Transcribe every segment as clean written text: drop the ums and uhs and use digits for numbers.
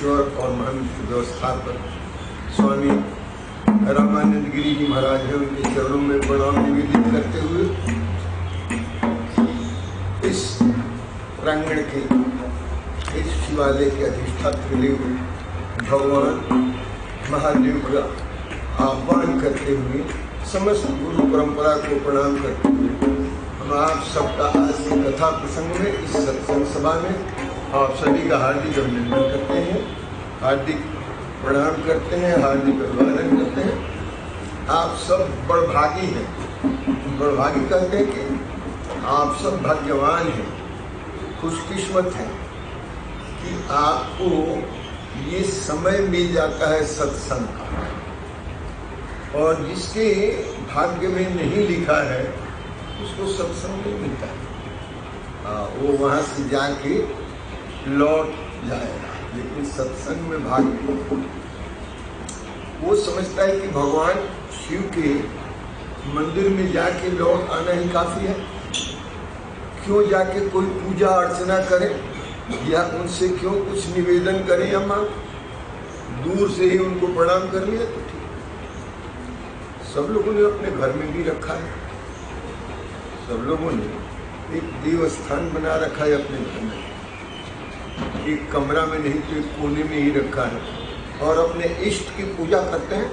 ईश्वर और महाविष्णु व्यवस्थापक स्वामी रामानंद गिरी जी महाराज है, उनके चरणों में प्रणाम निवेदित करते हुए इस प्रांगण के इस शिवालय के अधिष्ठात्र भगवान महादेव का आह्वान करते हुए समस्त गुरु परंपरा को प्रणाम करते हुए हम आप सबका आज की कथा प्रसंग में इस सत्संग सभा में आप सभी का हार्दिक अभिनंदन करते हैं, हार्दिक प्रणाम करते हैं, हार्दिक अभिवादन करते हैं। आप सब बड़भागी हैं। बड़भागी कहते हैं कि आप सब भाग्यवान हैं, खुशकिस्मत हैं कि आपको ये समय मिल जाता है सत्संग का, और जिसके भाग्य में नहीं लिखा है उसको सत्संग नहीं मिलता है। वो वहाँ से जाके लौट जाएगा, लेकिन सत्संग में भाग्य वो समझता है कि भगवान शिव के मंदिर में जाके लौट आना ही काफी है। क्यों जाके कोई पूजा अर्चना करे या उनसे क्यों कुछ निवेदन करें या मांग, दूर से ही उनको प्रणाम कर लिया तो ठीक। सब लोगों ने अपने घर में भी रखा है, सब लोगों ने एक देव स्थान बना रखा है अपने घर में, एक कमरा में नहीं तो एक कोने में ही रखा है, और अपने इष्ट की पूजा करते हैं।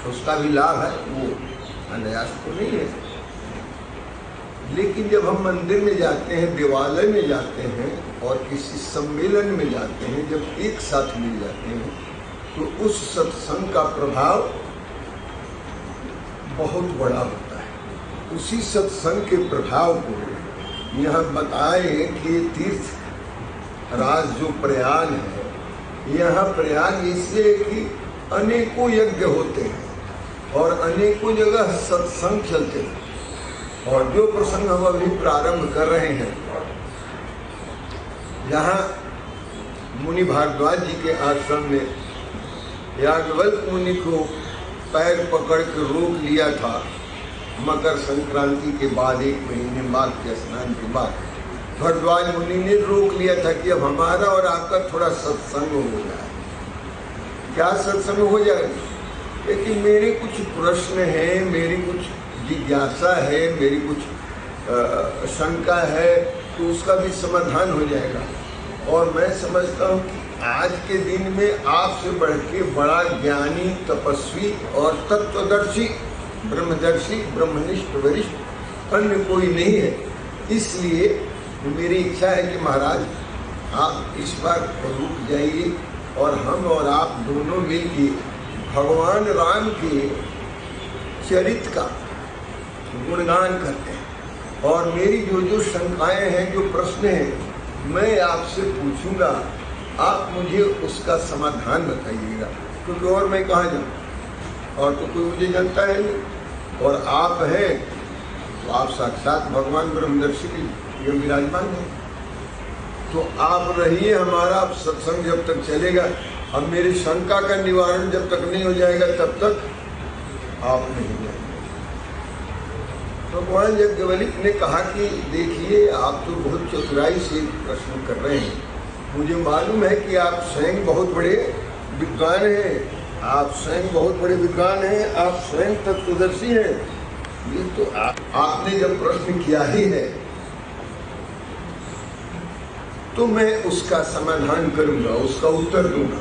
उसका भी लाभ है, वो अनायास तो नहीं है। लेकिन जब हम मंदिर में जाते हैं, देवालय में जाते हैं और किसी सम्मेलन में जाते हैं, जब एक साथ मिल जाते हैं तो उस सत्संग का प्रभाव बहुत बड़ा होता है। उसी सत्संग के प्रभाव को यहाँ बताए कि तीर्थ राज जो प्रयाग है, यहाँ प्रयाग इसलिए कि अनेकों यज्ञ होते हैं और अनेकों जगह सत्संग चलते हैं। और जो प्रसंग हम अभी प्रारंभ कर रहे हैं, यहाँ मुनि भारद्वाज जी के आश्रम में याज्ञवल्क्य मुनि को पैर पकड़ के रोक लिया था मकर संक्रांति के बाद, 1 महीने बाद के स्नान के बाद भारद्वाज मुनि ने रोक लिया था कि अब हमारा और आपका थोड़ा सत्संग हो जाए। क्या सत्संग हो जाए? लेकिन मेरे कुछ प्रश्न हैं, मेरी कुछ जिज्ञासा है, मेरी कुछ शंका है, तो उसका भी समाधान हो जाएगा। और मैं समझता हूँ कि आज के दिन में आपसे बढ़ के बड़ा ज्ञानी, तपस्वी और तत्वदर्शी, ब्रह्मदर्शी, ब्रह्मनिष्ठ, वरिष्ठ अन्य कोई नहीं है। इसलिए मेरी इच्छा है कि महाराज आप इस बार रुक जाइए और हम और आप दोनों मिलकर भगवान राम के चरित्र का गुणगान करते हैं। और मेरी जो जो शंकाएं हैं, जो प्रश्न हैं, मैं आपसे पूछूंगा, आप मुझे उसका समाधान बताइएगा, क्योंकि और मैं कहाँ जाऊँ, और तो कोई मुझे जानता है नहीं। और आप हैं तो आप साक्षात भगवान ब्रह्मदर्शी के विराजमान हैं, तो आप रहिए हमारा। आप सत्संग जब तक चलेगा, अब मेरी शंका का निवारण जब तक नहीं हो जाएगा तब तक आप नहीं जाएंगे। भगवान याज्ञवल्क्य ने कहा कि देखिए, आप तो बहुत चतुराई से प्रश्न कर रहे हैं, मुझे मालूम है कि आप स्वयं बहुत बड़े विद्वान हैं, आप स्वयं बहुत बड़े विद्वान हैं, आप स्वयं तत्वदर्शी हैं। ये तो आपने जब प्रश्न किया ही है तो मैं उसका समाधान करूंगा, उसका उत्तर दूंगा।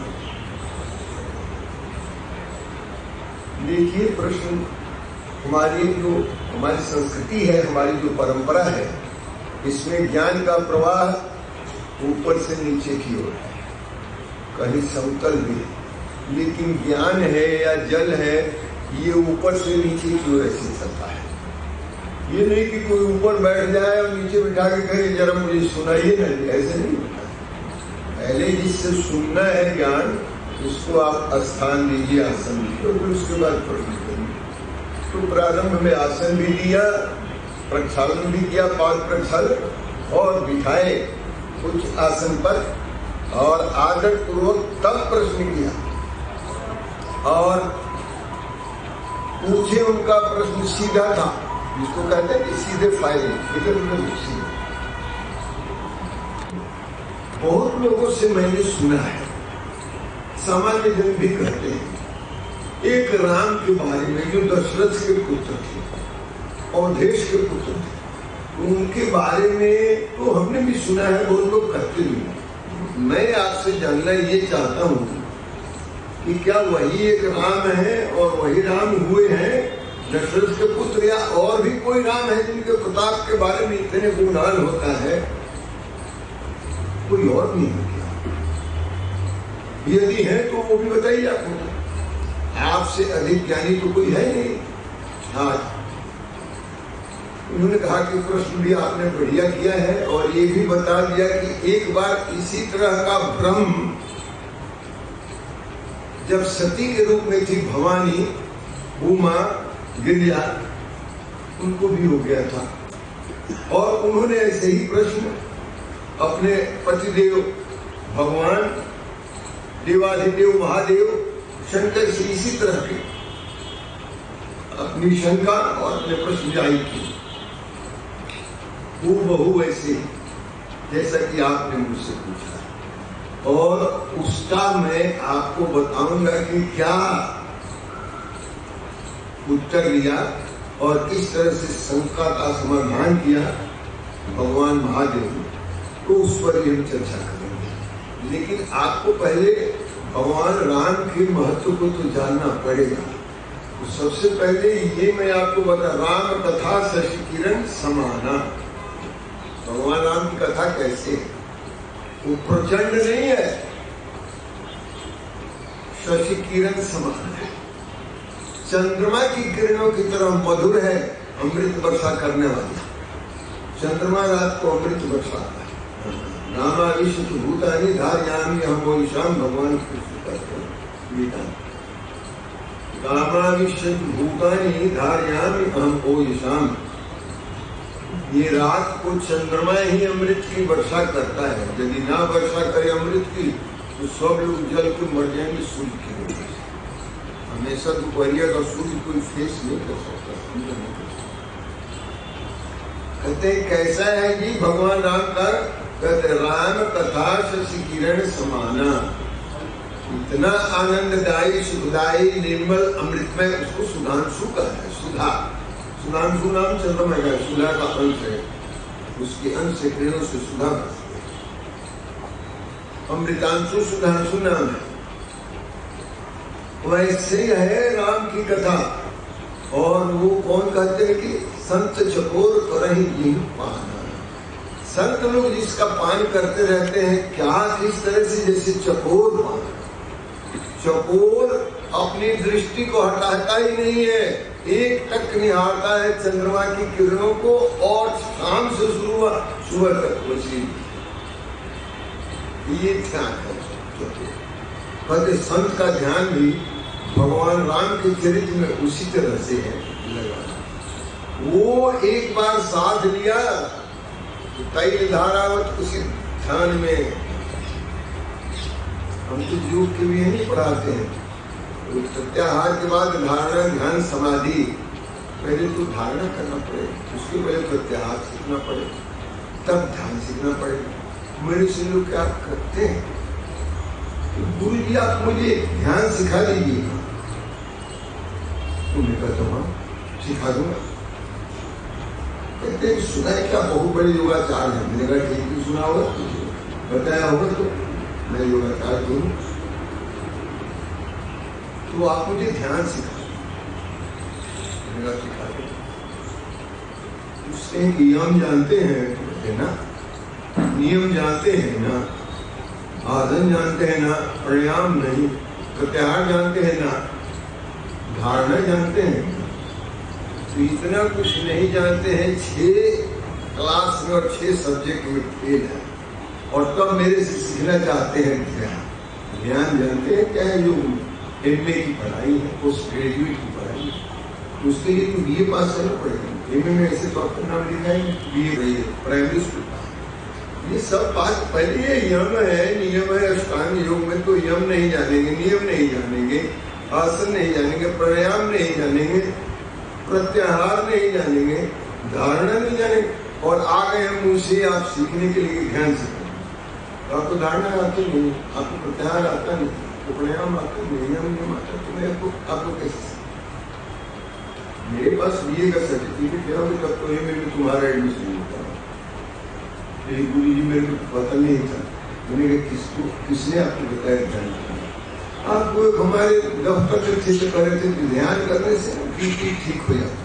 देखिए, प्रश्न हमारी संस्कृति है, हमारी जो परंपरा है, इसमें ज्ञान का प्रवाह ऊपर से नीचे की ओर है, कहीं समतल भी है, लेकिन ज्ञान है या जल है, ये ऊपर से नीचे की ओर ऐसे चलता है। ये नहीं कि कोई ऊपर बैठ जाए और नीचे बिठा के कहे जरा मुझे सुनाइए ना, ऐसे नहीं होता। पहले जिससे सुनना है ज्ञान, उसको आप स्थान दीजिए, आसन दीजिए, और फिर उसके बाद प्रश्न करिए। तो प्रारंभ में आसन भी दिया, प्रक्षालन भी किया, पाद प्रक्षालन, और बिठाए कुछ आसन पर, और आदर पूर्वक तब प्रश्न किया। और पूछे उनका प्रश्न सीधा था, जिसको कहते हैं कि सीधे फायदे, इधर उधर सीधे। बहुत लोगों से मैंने सुना है, सामान्य जन भी कहते हैं, एक राम के बारे में जो दशरथ के पुत्र थे और देश के पुत्र थे, उनके बारे में तो हमने भी सुना है, बहुत लोग कहते भी। मैं आपसे जानना ये चाहता हूँ कि क्या वही एक राम है और वही राम हुए हैं दशरथ के पुत्र, या और भी कोई राम है जिनके प्रताप के बारे में इतने गुणगान होता है, कोई और नहीं है क्या? यदि है तो वो भी बताइए आपको। आपसे अधिक ज्ञानी तो कोई है नहीं। हाँ, उन्होंने कहा कि प्रश्न भी आपने बढ़िया किया है और ये भी बता दिया कि एक बार इसी तरह का भ्रम जब सती के रूप में थी भवानी, उमा, गिरिजा, उनको भी हो गया था और उन्होंने ऐसे ही प्रश्न अपने पतिदेव भगवान देवाधिदेव महादेव शंकर से इसी तरह के अपनी शंका और अपने प्रश्न जाहिर की, बहु ऐसे जैसा कि आपने मुझसे पूछा, और उसका मैं आपको बताऊंगा कि क्या उत्तर दिया और किस तरह से शंका का समाधान किया भगवान महादेव ने, तो उस पर भी हम चर्चा करेंगे। लेकिन आपको पहले भगवान राम के महत्व को तो जानना पड़ेगा। तो सबसे पहले ये मैं आपको बता, राम कथा शशि किरण समाना। भगवान राम की कथा कैसे है? वो प्रचंड नहीं है, शशि किरण समान है, चंद्रमा की किरणों की तरह मधुर है, अमृत वर्षा करने वाली। चंद्रमा रात को अमृत वर्षाता है। नामा विश्व भूतानि धारयामि अहम् ईशान, भगवान कृष्ण कहते हैं गीता। नामा विश्व भूतानि धारयामि अहम् ईशान। ये रात को चंद्रमा ही अमृत की वर्षा करता है। यदि ना वर्षा करे अमृत की तो सब लोग जल के मर जाएंगे सूर्य की वजह से। हमेशा दोपहरिया का सूर्य कोई फेस नहीं कर सकता। कहते कैसा है जी भगवान राम का? कहते राम कथा शशि किरण समाना। इतना आनंददायी सुखदायी निर्मल अमृतमय, उसको सुधांशु का है। सुधा, सुधांशु नाम चंद्रमा का, सुधा का अंश है, उसके अंश से किरणों से सुधा बसती है। अमृतांशु सुधांशु नाम है। वैसे है राम की कथा। और वो कौन कहते हैं कि संत चकोर करहि जिन पाना। संत लोग जिसका पान करते रहते हैं, क्या किस तरह से, जैसे चकोर पान। चकोर अपनी दृष्टि को हटाता ही नहीं है, एक टक निहारता है चंद्रमा की किरणों को, और शाम से सुबह तक बची। ये ध्यान है। कहते संत का ध्यान भी भगवान राम के चरित्र में उसी तरह से है लगा। वो एक बार साध लिया तैल धारावत उसी ध्यान में। हम तो योग के लिए नहीं पढ़ाते हैं। प्रत्याहार के बाद धारणा ध्यान समाधि, पहले तो धारणा करना पड़ेगा, उसके पहले प्रत्याहार सीखना पड़ेगा, तब ध्यान सीखना पड़ेगा। मेरे से लोग क्या करते हैं, गुरु जी आप मुझे ध्यान सिखा दीजिए। उन्हें कहता हूँ सिखा दूंगा। कहते सुना है क्या बहुत बड़े योगाचार्य हैं? मैंने कहा ठीक भी सुना होगा, बताया होगा तो मैं योगाचार्य हूँ, तो आप मुझे ध्यान सिखा। मैंने कहा सिखा दो। उसने नियम जानते हैं ना, नियम जानते हैं ना, आसन जानते हैं ना, प्राणायाम नहीं, प्रत्याहार जानते हैं ना, धारणा जानते हैं, तो इतना कुछ नहीं जानते हैं। 6 क्लास में और 6 सब्जेक्ट में फेल है, और तब मेरे से सीखना चाहते हैं ध्यान। ध्यान जानते हैं क्या है? जो MA की पढ़ाई है, पोस्ट ग्रेजुएट की पढ़ाई है, उसके लिए तो BA पास करना पड़ेगा। MA में ऐसे तो आपका नाम लिखा है BA प्राइमरी स्कूल। ये सब बात पहले ये यम है, नियम है। अष्टांग योग में तो यम नहीं जानेंगे, नियम नहीं जानेंगे, आसन नहीं जानेंगे, प्राणायाम नहीं जानेंगे, प्रत्याहार नहीं जानेंगे, धारणा नहीं जानेंगे, और आ गए हम उसे आप सीखने के लिए ध्यान से। आपको धारणा आती नहीं, आपको प्रत्याहार आता नहीं, तो प्राणायाम आता नहीं, नियम आता, तो मैं आपको कैसे? मेरे पास बीए का सर्टिफिकेट है, तब तो ये मेरे को तुम्हारा एडमिशन होता है। गुरु जी मेरे को पता नहीं था, मैंने कहा किसने आपको बताया ध्यान करना? आप हमारे दफ्तर से ठीक कर रहे थे, ध्यान करने से ठीक हो जाता।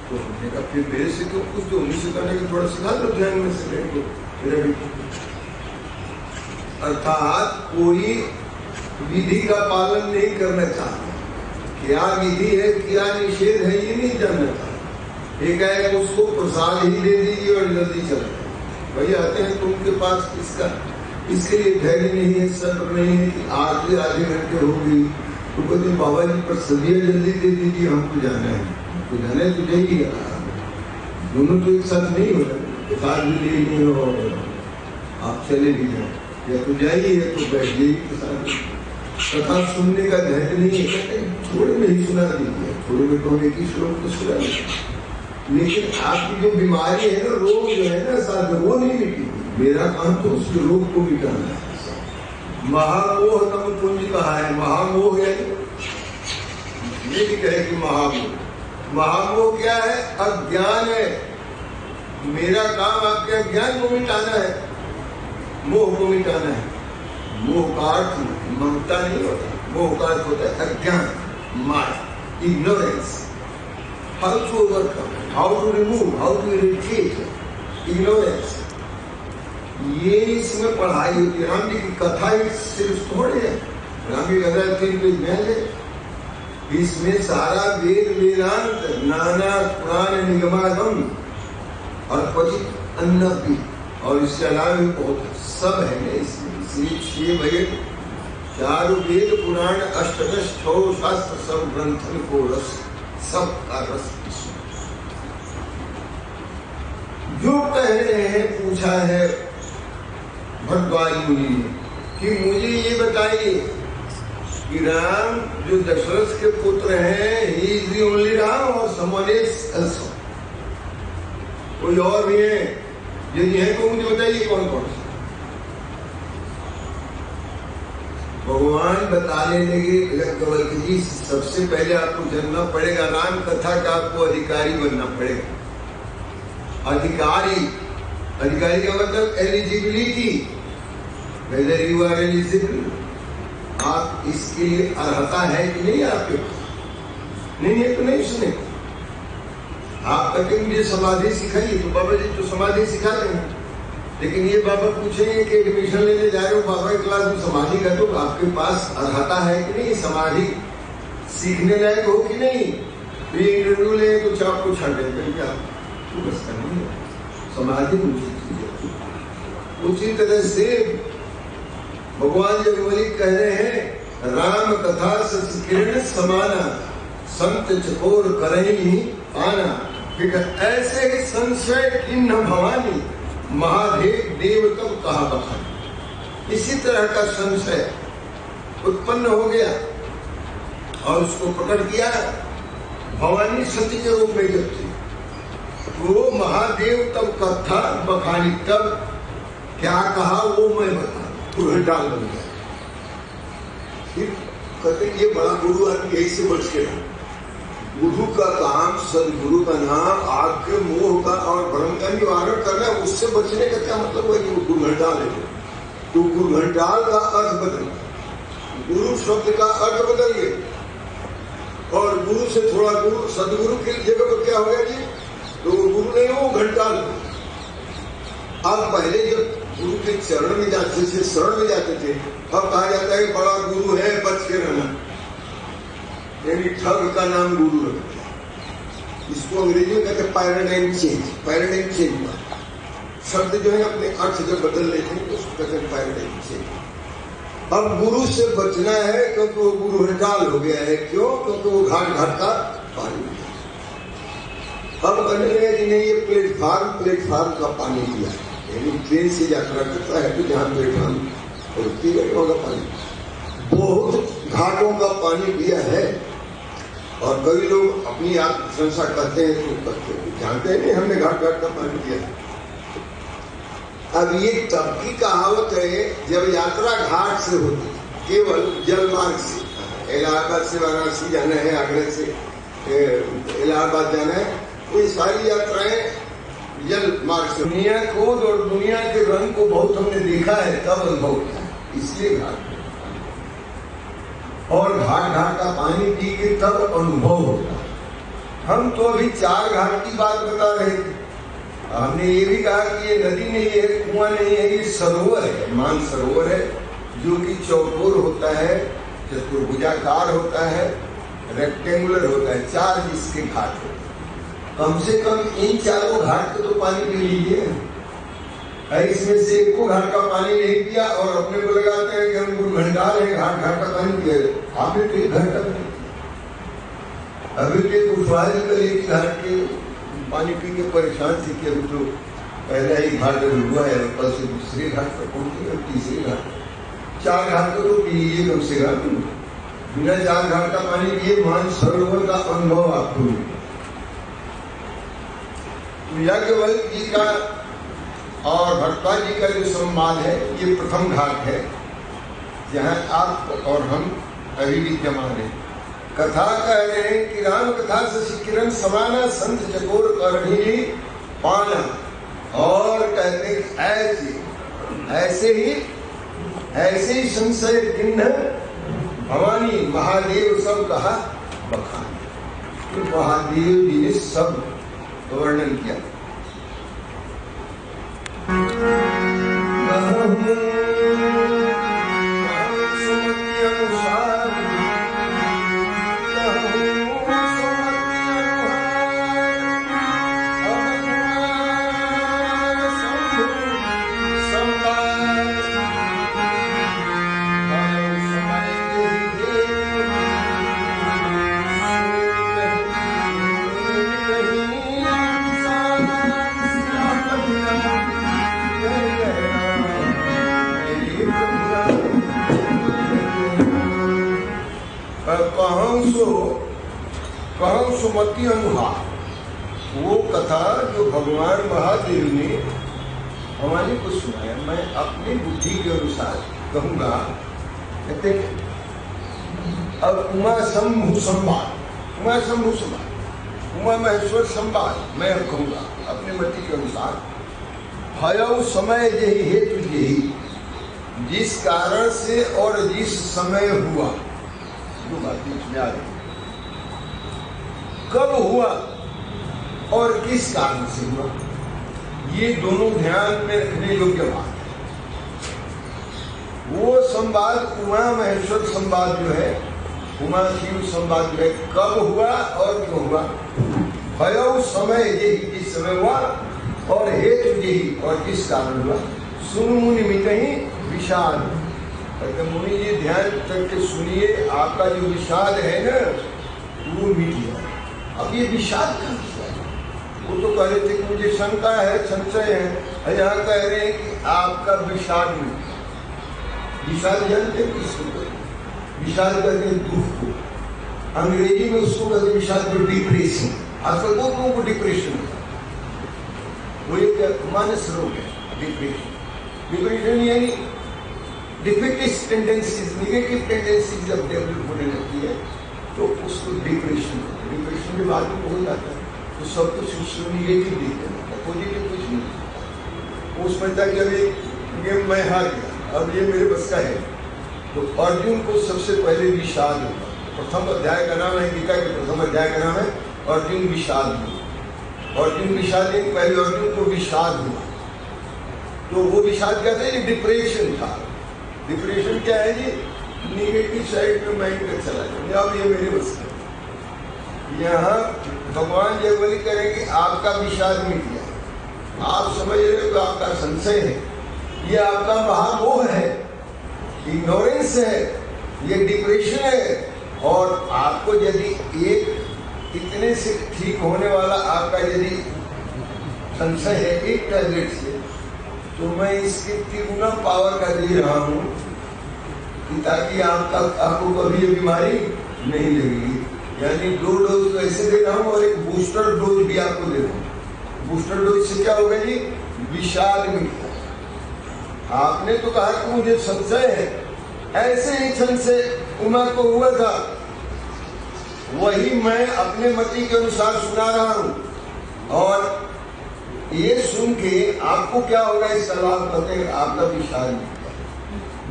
तो हमने कहा फिर मेरे से क्यों कुछ, तो उन्हीं से करने का थोड़ा सिखा लो ध्यान में से मेरे को, मेरा भी। अर्थात कोई विधि का पालन नहीं करना चाहता, क्या विधि है क्या निषेध है ये नहीं जानना चाहता। एक है उसको प्रसाद ही दे दीजिए और जल्दी चल जाए। भाई आते हैं तुमके पास इसका, इसके लिए धैर्य नहीं है, सब्र नहीं है कि आधे घंटे हो गई तो कहते बाबा जी पर सदिया जल्दी दे दीजिए, हमको जाना है, तो जाना है तो जाइए। दोनों तो एक साथ नहीं हो रहे, प्रसाद भी ले लिए और आप चले भी जाए, या तो जाइए या तो बैठ जाइए प्रसाद। कथा सुनने का धैर्य नहीं है, थोड़े में ही सुना दीजिए, थोड़े में तो एक ही श्लोक तो सुना दीजिए। लेकिन आपकी जो बीमारी है ना, रोग जो है ना साथ, वो नहीं मिटी। मेरा काम तो उस रोग को मिटाना है। महामोह तम पुंज कहा है, महामोह है ये भी कहे कि महामोह। महामोह क्या है? अज्ञान है। मेरा काम आपके अज्ञान को मिटाना है, मोह को मिटाना है। मोह का अर्थ ममता नहीं होता, मोह का अर्थ होता है अज्ञान, माया, ignorance. How to overcome, how to remove, how to eradicate ignorance. ये इसमें पढ़ाई होती है। राम जी की कथा सिर्फ थोड़े है, राम जी का 3 पेज महल है, इसमें सारा वेद वेदांत, नाना पुराण निगमागम और क्वचित अन्न भी, और इसके अलावा भी बहुत सब है ना इसमें। इसलिए 6 वेद, 4 वेद पुराण, अष्टदश 6 शास्त्र, सब ग्रंथन को रस, सब का रस। जो कह रहे हैं, पूछा है भरद्वाज मुनि ने कि मुझे ये बताइए कि राम जो दशरथ के पुत्र हैं, he is the only Ram और समवन इज आल्सो, कोई और भी है? यदि है तो मुझे बताइए कौन कौन से। भगवान बताने लगे कंवल जी, सबसे पहले आपको जानना पड़ेगा, राम कथा का आपको अधिकारी बनना पड़ेगा। अधिकारी, अधिकारी का मतलब eligibility, whether you are eligible, आप इसके लिए अर्हता है कि नहीं आपके पास। नहीं है तो नहीं सुने। आप कहते मुझे समाधि सिखाइए, तो बाबा जी तो समाधि सिखा देंगे, लेकिन ये बाबा पूछेंगे कि एडमिशन लेने जा रहे हो बाबा की क्लास में, समाधि का तो आपके पास अर्हता है कि नहीं, समाधि सीखने लायक हो कि नहीं। तो ये इंटरव्यू ले तो चाप को छाट देंगे, क्या नहीं है समाधि उसी तरह से भगवान जब मलिक कह रहे हैं राम कथा सत्किरण समाना संत चकोर करही आना, ऐसे ही संशय किन्न भवानी महादेव देव तब कहा बखानी। इसी तरह का संशय उत्पन्न हो गया और उसको प्रकट किया भवानी सती के रूप में जब थी, वो महादेव तब कथा बखानी, तब क्या कहा वो मैं बता डाल बन गया। फिर कहते ये बड़ा गुरु आदमी यही से बच के रहा। गुरु का काम, सदगुरु का नाम, आपके मोह का और भ्रम का निवारण करना है। उससे बचने का क्या मतलब है कि गुरु घंटाल है, तो गुरु घंटाल का अर्थ बदल, गुरु शब्द का अर्थ बदलिए और गुरु से थोड़ा गुरु, सदगुरु की जगह पर क्या हो गया जी, तो गुरु नहीं हो घंटाल। अब पहले जब गुरु के चरण में जाते थे, शरण में जाते थे, अब कहा जाता है बड़ा गुरु है बच के रहना, यानी ठग का नाम गुरु रखते हैं। इसको अंग्रेजी में कहते हैं पैराडाइम चेंज। पैराडाइम चेंज हुआ, शब्द जो है अपने अर्थ जब बदल लेते हैं तो उसको कहते हैं पैराडाइम चेंज। अब गुरु से बचना है क्योंकि वो गुरु हड़ताल हो गया है। क्यों? क्योंकि वो घाट घाट का पानी है। अब कहने लगे कि नहीं ये प्लेटफार्म का पानी दिया है, यानी ट्रेन से यात्रा करता है तो जहाँ प्लेटफार्म रुकती है वहाँ का पानी, बहुत घाटों का पानी दिया है। और कई लोग अपनी आत्मप्रशंसा करते हैं तो करते हैं, जानते हैं हमने घाट घाट का पानी दिया। अब ये तब की कहावत है जब यात्रा घाट से होती, केवल जल मार्ग से। इलाहाबाद से वाराणसी जाना है, आगरा से इलाहाबाद जाना है, तो ये सारी यात्राएं जल मार्ग से। दुनिया को और दुनिया के रंग को बहुत हमने देखा है, तब अनुभव किया, इसलिए घाट। और घाट घाट का पानी पी के तब अनुभव होता। हम तो अभी 4 घाट की बात बता रहे थे। हमने ये भी कहा कि ये नदी नहीं है, कुआं नहीं है, ये सरोवर है, मान सरोवर है, जो कि चौकोर होता है, चतुर्भुजाकार होता है, रेक्टेंगुलर होता है, 4 जिसके घाट होते हैं। कम से कम इन 4 घाट के तो पानी पी लीजिए। इसमें से एको घाट का पानी नहीं पिया और अपने को लगाते हैं कि हम भंडार है, घाट घाट का पानी पिया। आपने तो एक घाट का पानी, अभी के कुशवाहा जी कल एक घाट के पानी पी के परेशान थी कि अभी तो पहले ही घाट हुआ है, कल से दूसरे घाट पर पहुंचे, तीसरे घाट। 4 घाट को तो पीजिए कम से कम। बिना 4 घाट का पानी पिए मान सरोवर का अनुभव आपको मिले। याज्ञवल्क्य जी का और भरद्वाज जी का जो संवाद है, ये प्रथम घाट है, जहाँ आप और हम अभी विद्यमान हैं। कथा कह रहे हैं कि राम कथा शशि किरण समाना संत चकोर करणी पाना। और कहते हैं कि ऐसे ही संशय किन्न भवानी महादेव सब कहा बखान। तो महादेव जी ने सब वर्णन किया। कहूं सुमति अनुहार, वो कथा जो भगवान महादेव ने हमारे को सुनाया, मैं अपनी बुद्धि के अनुसार कहूंगा। कहते अब उमा शंभु संवाद, उमा शंभु संवाद, उमा महेश्वर संवाद मैं अब कहूंगा अपनी मति के अनुसार। भयउ समय यही हेतु यही, जिस कारण से और जिस समय हुआ, जो बात बीच में आ रही, कब हुआ और किस कारण से हुआ, ये दोनों ध्यान में रखने योग्य बात है। वो संवाद उमा महेश्वर संवाद जो है, उमा शिव संवाद जो है, कब हुआ और क्यों हुआ। भयउ समय यही, जिस समय हुआ, और हेतु यही, और किस कारण हुआ। सुनु मुनि मिटहि विषाद। मुनि जी ध्यान करके सुनिए, आपका जो विषाद है ना, वो मिट गया। अब ये विषाद का वो तो कह रहे थे कि मुझे शंका है, संशय है, यहाँ कह रहे हैं कि आपका विषाद में, विषाद जानते हैं किसको, विषाद कहते हैं दुख को, अंग्रेजी में उसको कहते हैं विषाद को डिप्रेशन। आजकल बहुत लोगों को डिप्रेशन होता है, वो एक मानस रोग है डिप्रेशन। डिप्रेशन यानी डिफेक्टिव टेंडेंसीज, निगेटिव टेंडेंसीज जब डेवलप होने लगती है तो उसको डिप्रेशन होता है। डिप्रेशन के बाद में हो जाता है तो सब कुछ उसको निगेटिव दिखता है, पॉजिटिव कुछ नहीं। वो समझता है कि अभी गेम मैं हार गया, अब ये मेरे बस का है। तो अर्जुन को सबसे पहले विषाद होगा। प्रथम अध्याय का नाम है, गीता के प्रथम अध्याय का नाम है अर्जुन विषाद हुआ। अर्जुन विषाद नहीं, पहले अर्जुन को विषाद हुआ। तो वो विषाद क्या था, डिप्रेशन था। डिप्रेशन क्या है जी, निगेटिव साइड में माइंड का चला जाए, अब ये मेरे बस का। यहाँ भगवान जयवली करेंगे आपका विषाद मिट गया, आप समझ रहे हो आपका संशय है, ये आपका महामोह है, इग्नोरेंस है, ये डिप्रेशन है। और आपको यदि एक इतने से ठीक होने वाला आपका यदि संशय है एक टैबलेट से, तो मैं इसके तिगुना पावर का दे रहा हूँ ताकि आपको कभी ये बीमारी नहीं लगेगी। यानी 2 डोज तो ऐसे दे रहा हूँ और एक बूस्टर डोज भी आपको दे रहा हूँ। बूस्टर डोज से क्या होगा जी, विषाद मिट आपने तो कहा कि मुझे संशय है, ऐसे ही क्षण से उमा को हुआ था, वही मैं अपने मति के अनुसार सुना रहा हूं। और ये सुन के आपको क्या होगा, इसका लाभ बताए आपका विशाल,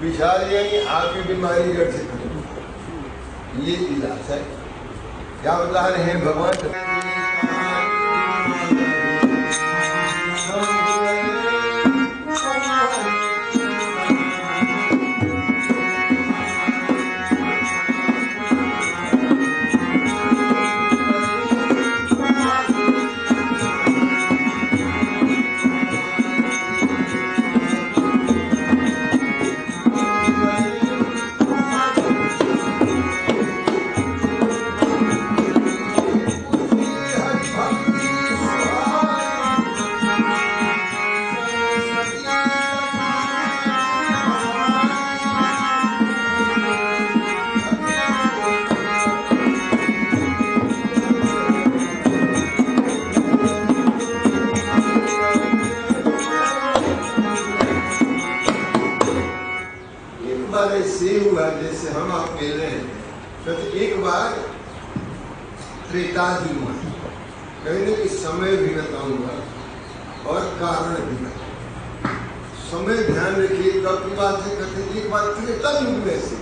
विशाल यानी आपकी बीमारी जड़ से खत्म। ये इलाज है। क्या बता रहे हैं भगवान? ऐसे हुआ जैसे हम आप मिल रहे हैं, तो एक बार त्रेता युग में कहने कि समय भी बताऊंगा और कारण भी बताऊंगा। समय ध्यान रखिए, कब की बात है कहते, एक बार त्रेता युग में से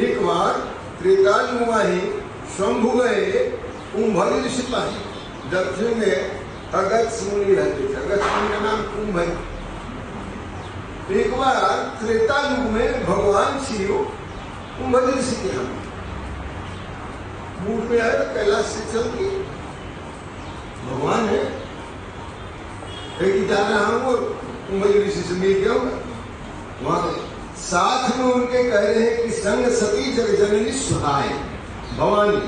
एक बार त्रेता युग में ही शंभु गए कुंभ ऋषि पास। दक्षिण में अगस्त्य मुनि रहते थे, अगस्त्य मुनि का नाम कुंभ है। एक बार त्रेता युग में भगवान शिव कुंभ ऋषि के यहाँ मूड में आए, कैलाश से चल के भगवान है जा रहा हूँ और कुंभ ऋषि से मिल गया होगा। वहां साथ में उनके कह रहे हैं कि संग सती जग जननी सुहाय भवानी,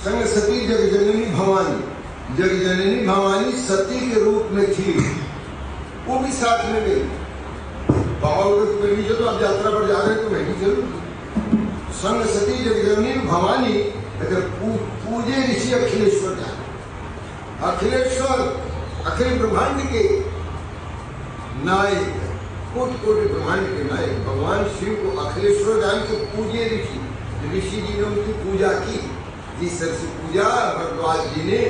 संग सती जग जननी भवानी, जग जननी भवानी सती के रूप में थी, वो भी साथ में गई। भी चलो, आप यात्रा पर जा रहे हैं तो मैं भी चलूँ। संग सती जगजननी भवानी, अगर पूजे ऋषि अखिलेश्वर जाए, अखिलेश्वर अखिल ब्रह्मांड के नायक, कोटि कोटि ब्रह्मांड के नायक भगवान शिव को अखिलेश्वर जान के पूजे ऋषि, ऋषि जी ने उनकी पूजा की। जिस तरह से पूजा भरद्वाज जी ने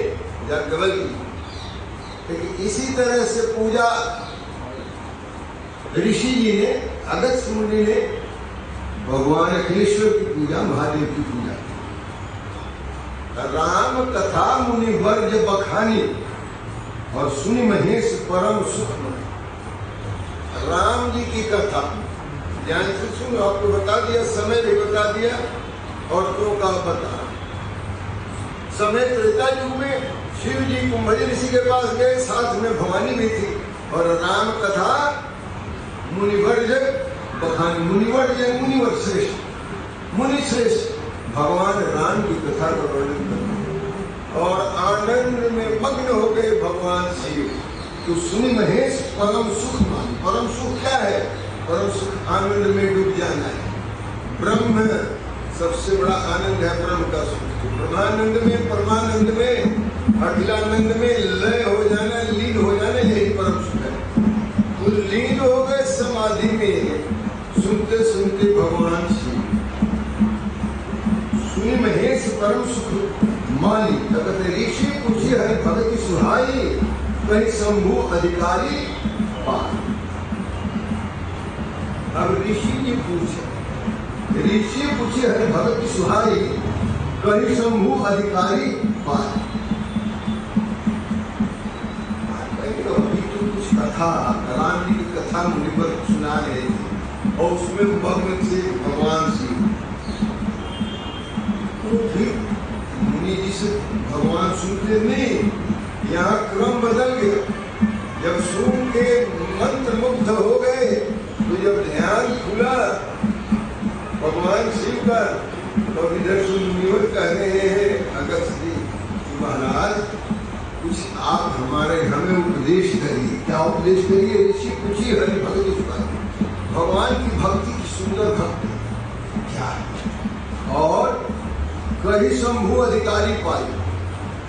याज्ञवल की, लेकिन इसी तरह से पूजा ऋषि जी ने, अगस्त्य मुनि ने भगवान अखिलेश्वर की पूजा, महादेव की पूजा। राम कथा मुनि वर्ज बखानी और सुनि महेश परम सुख मन। राम जी की कथा ध्यान से सुन, आपको बता दिया, समय भी बता दिया और तो का बता। समय त्रेता युग में शिव जी कुंभ ऋषि के पास गए, साथ में भवानी भी थी। और राम कथा मुनिवर्ज बखानी, मुनिवर्ज मुनिवर श्रेष्ठ, मुनि श्रेष्ठ भगवान राम की कथा का वर्णन करते और आनंद में मग्न हो गए भगवान शिव। तो सुनि महेश परम सुख मान। परम सुख क्या है? परम सुख आनंद में डूब जाना है। ब्रह्म सबसे बड़ा आनंद है, ब्रह्म का सुख। ब्रह्मानंद में, परमानंद में, अखिलानंद में लय हो जाना, लीन हो जाना, यही परम सुख है। तो लीन हो गए समाधि में, सुनते सुनते भगवान शिव। सुनि महेश परम सुख माली, तगत ऋषि पूछी हरि भगति सुहाई, कहीं शंभु अधिकारी पार। अब ऋषि जी पूछे, ऋषि पूछे हरि भगति सुहाई, कहीं शंभु अधिकारी पार। कथा, राम जी की कथा मुनिवर सुना रहे थे और उसमें मग्न थे भगवान शिव। तो फिर मुनि जी से भगवान सुनते नहीं, यहाँ क्रम बदल गया। जब सुन के मंत्र मुग्ध हो गए, तो जब ध्यान खुला भगवान शिव का, तो इधर से मुनिवर कह रहे हैं अगस्त्य जी महाराज, कुछ आप हमारे हमें उपदेश करिए। क्या उपदेश करिए? ऋषि पूछिए हरि भगति सुहाई, भगवान की भक्ति की सुंदर भक्ति क्या है। और कहीं शंभु अधिकारी पाई,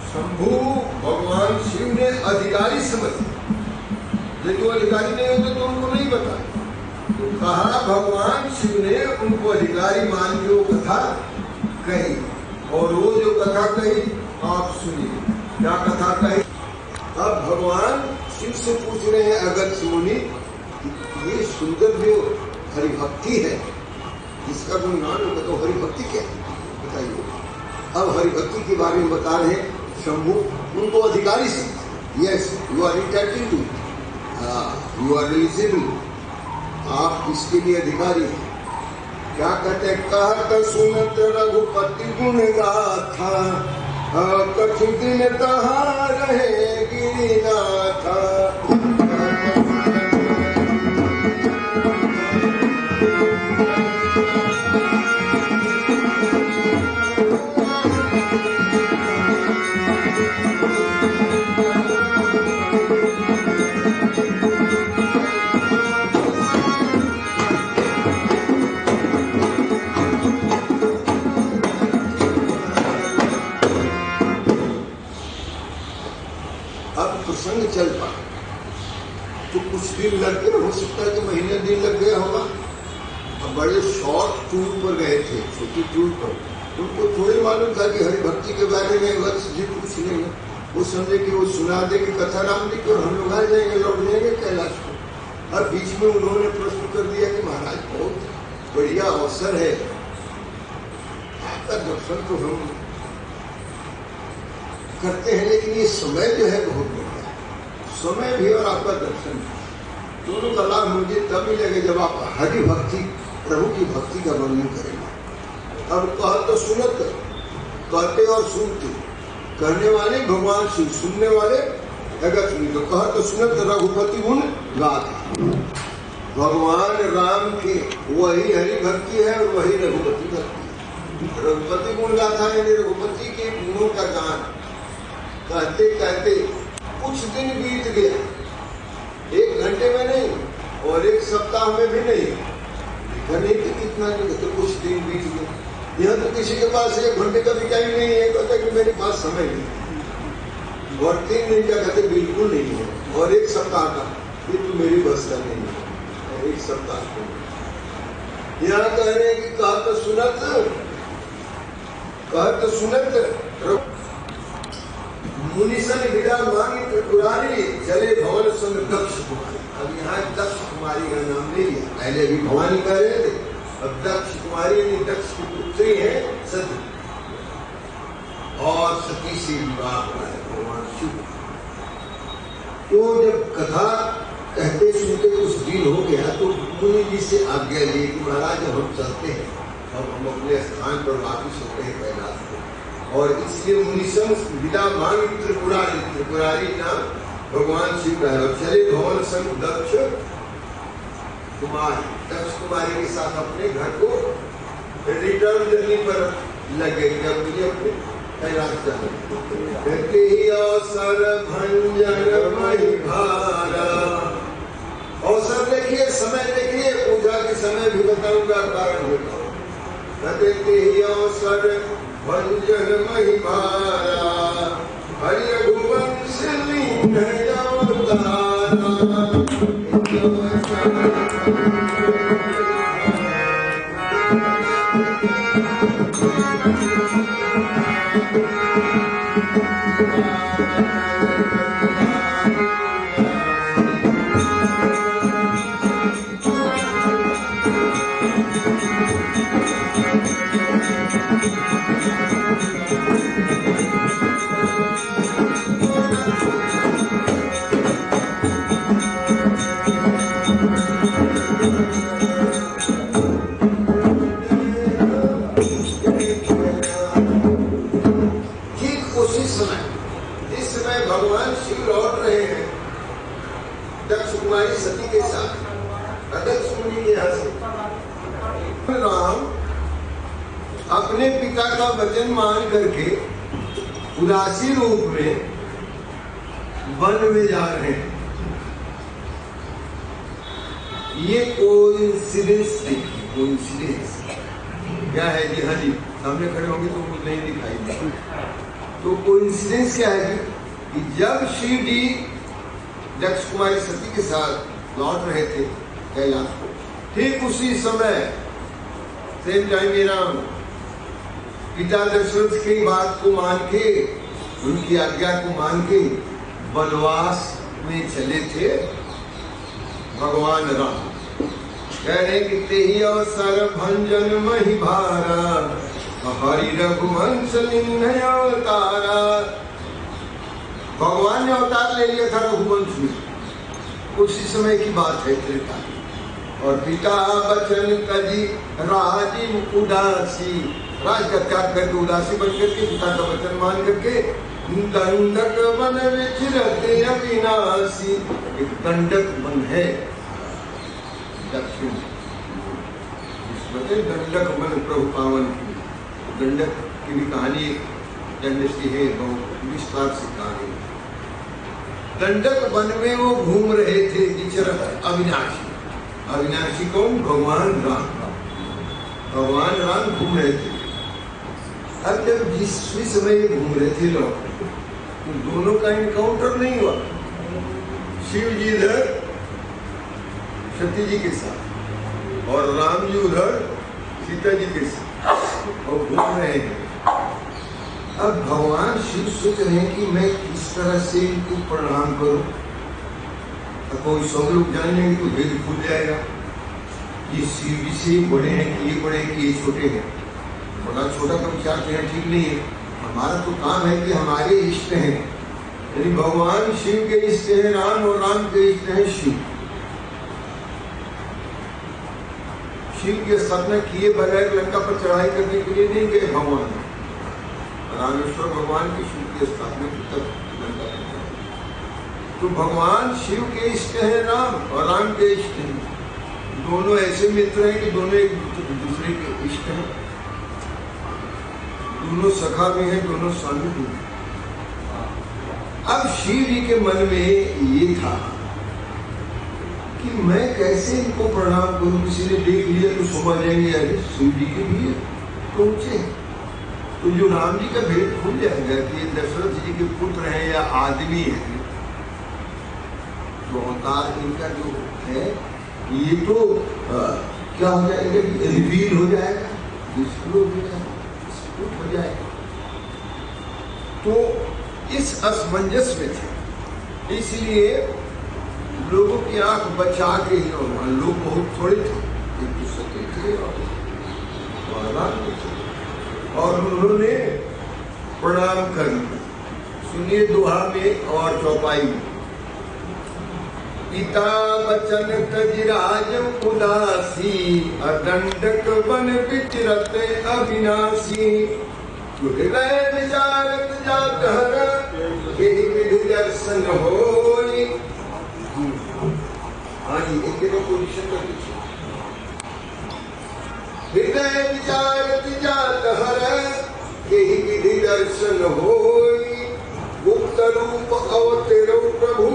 शंभु भगवान शिव ने अधिकारी समझ, जो अधिकारी नहीं होते तो उनको नहीं बताया। तो कहा भगवान शिव ने उनको अधिकारी मान के वो कथा कही, और वो जो कथा कही आप सुनिए क्या कथा कही। अब भगवान शिव से पूछ रहे हैं अगस्त मुनि, ये सुंदर जो हरिभक्ति है जिसका गुणगान होगा, तो हरिभक्ति क्या है बताइए। अब हरिभक्ति के बारे में बता रहे हैं शंभु उनको अधिकारी से, yes you are entitled to, you are eligible, आप इसके लिए अधिकारी हैं। क्या कहते हैं, कहत सुनत रघुपति गुण गाथा, कछु दिन तहाँ रहे गिरिनाथा। प्रसंग चल पा तो कुछ दिन लग गए, हो सकता है कि महीने दिन लग गया होगा। अब बड़े शॉर्ट टूर पर गए थे, छोटी टूर पर, उनको थोड़ी मालूम था कि हरिभक्ति के बारे में वत्स जी कुछ नहीं है। वो समझे कि वो सुना देगी कथा राम जी को, हम लोग आ जाएंगे, लौट जाएंगे कैलाश को। और बीच में उन्होंने प्रश्न कर दिया कि महाराज बहुत बढ़िया अवसर है, आपका दर्शन तो हम करते हैं, लेकिन ये समय जो है बहुत बढ़िया, समय भी और आपका दर्शन दोनों का लाभ मुझे तब मिलेगा जब आप हरि भक्ति प्रभु की भक्ति का वर्णन करेंगे। अब कह तो सुनत, कहते और सुनते, कहने वाले भगवान शिव, सुनने वाले अगर सुनी तो कह तो सुनत रघुपति गुण गाथा। भगवान राम के वही हरि भक्ति है और वही रघुपति भक्ति है। रघुपति गुण गाथा यानी रघुपति के गुणों का गान कहते कहते कुछ दिन बीत गया, 1 घंटे में नहीं और 1 सप्ताह में भी नहीं, नहीं कि कितना नहीं, तो कुछ दिन बीत गया। यहाँ तो किसी के पास 1 घंटे का भी टाइम नहीं है, कहता कि मेरे पास समय नहीं, और 3 दिन का कहते बिल्कुल नहीं है, और 1 सप्ताह का ये तो मेरी बस का नहीं है, 1 सप्ताह को। यहाँ कह रहे हैं कि कहा तो सुनत मुनिसन विदा मांगी त्रिपुरारी, चले भवन संग दक्ष कुमारी। अब यहाँ दक्ष कुमारी का नाम ले लिया, पहले भी भवानी कह रहे थे, अब दक्ष कुमारी यानी दक्ष की पुत्री है सती, और सती से विवाह हुआ है भगवान शिव। तो जब कथा कहते सुनते कुछ दिन हो गया तो मुनि जी से आज्ञा ली कि महाराज हम चलते हैं, अब हम अपने स्थान पर वापिस होते हैं कैलाश को। और इसलिए मुनिसन विदा मांग त्रिपुरारी, त्रिपुरारी नाम भगवान शिव का है। और चले भवन संग दक्ष कुमारी, दक्ष कुमारी के साथ अपने घर को रिटर्न जर्नी पर लगे, जब मुझे अपने कैलाश जाना। अवसर भंजन महिभारा, अवसर देखिए, समय देखिए, पूजा के समय भी बताऊंगा, कारण बताऊंगा। अवसर भंजन महिभारा, हरि रघुवंश लीन अवतारा। सती के साथ अदक्ष मुनि के यहाँ से राम अपने पिता का वचन मान करके उदासी रूप में वन में जा रहे हैं। ये कोइंसिडेंस क्या है जी? हाँ जी, सामने खड़े होंगे तो कुछ नहीं दिखाई देगा। तो कोइंसिडेंस क्या है कि जब शिव जी दक्ष कुमारी सती के साथ लौट रहे थे कैलाश को, ठीक उसी समय सेम टाइम ये राम पिता दशरथ की बात को मान के, उनकी आज्ञा को मान के वनवास में चले थे भगवान राम। कह रहे कि तेहि अवसर भंजन मही भारा, हरि रघुवंश लिन्ह अवतारा। भगवान ने अवतार ले लिया था रघुवंश में, उसी समय की बात है त्रेता। और पिता बचन कजी राजीव उदासी, राज का त्याग करके उदासी बन करके पिता का वचन मान करके दंडक वन विचरते अविनाशी। एक दंडक वन है दक्षिण, दंडक वन प्रभु पावन। दंडक की भी कहानी दंडसी है, बहुत विस्तार से कहानी। दंडक वन में वो घूम रहे थे विचर अविनाशी। अविनाशी कौन? भगवान राम। भगवान राम घूम रहे थे। अब जब जिस समय घूम रहे थे लोग, तो दोनों का इनकाउंटर नहीं हुआ। शिव जी इधर सती जी के साथ और राम जी उधर सीता जी के साथ और घूम रहे हैं। अब भगवान शिव सोच रहे हैं कि मैं किस तरह से इनको प्रणाम करूं। अब कोई सब लोग जान लेंगे तो भेद खुल जाएगा, ये शिव जी से बड़े हैं कि ये बड़े हैं कि ये छोटे हैं। बड़ा छोटा का विचार करना ठीक नहीं है। हमारा तो काम है कि हमारे इष्ट हैं, यानी भगवान शिव के इष्ट हैं राम और राम के इष्ट हैं शिव। शिव की स्थापना किए बगैर लंका पर चढ़ाई करने के लिए नहीं गए भगवान। रामेश्वर भगवान की शिव की स्थापना की तब लंका पर। तो भगवान शिव के इष्ट हैं राम और राम के इष्ट हैं। दोनों ऐसे मित्र हैं कि दोनों एक दूसरे के इष्ट हैं, दोनों सखा भी हैं, दोनों स्वामी भी हैं। अब शिव जी के मन में ये था कि मैं कैसे इनको प्रणाम करूं। किसी ने देख लिया तो समझ जाएंगे अरे शिव जी के भी पहुंचे। तो जो राम जी का भेद खुल जाएगा कि ये दशरथ जी के पुत्र हैं या आदमी है, तो अवतार इनका जो है ये तो क्या हो जाएगा, रिवील हो जाएगा, डिस्क्लोज हो जाएगा, हो जाएगा। तो इस असमंजस में थे, इसलिए लोगों की आंख बचा के ही लोग बहुत थोड़े थे, एक दूसरे थे और उन्होंने प्रणाम कर लिया। सुनिए दोहा में और चौपाई में, पिता बचन तजिराज उदासी, अदंडक बन विचरत अविनाशी। हृदय विचारत जात हर, यही विधि दर्शन होई। हाँ जी, एक पोजीशन कर लीजिए। हृदय विचारत जात हर, यही विधि दर्शन होई। गुप्त रूप अवतरो प्रभु,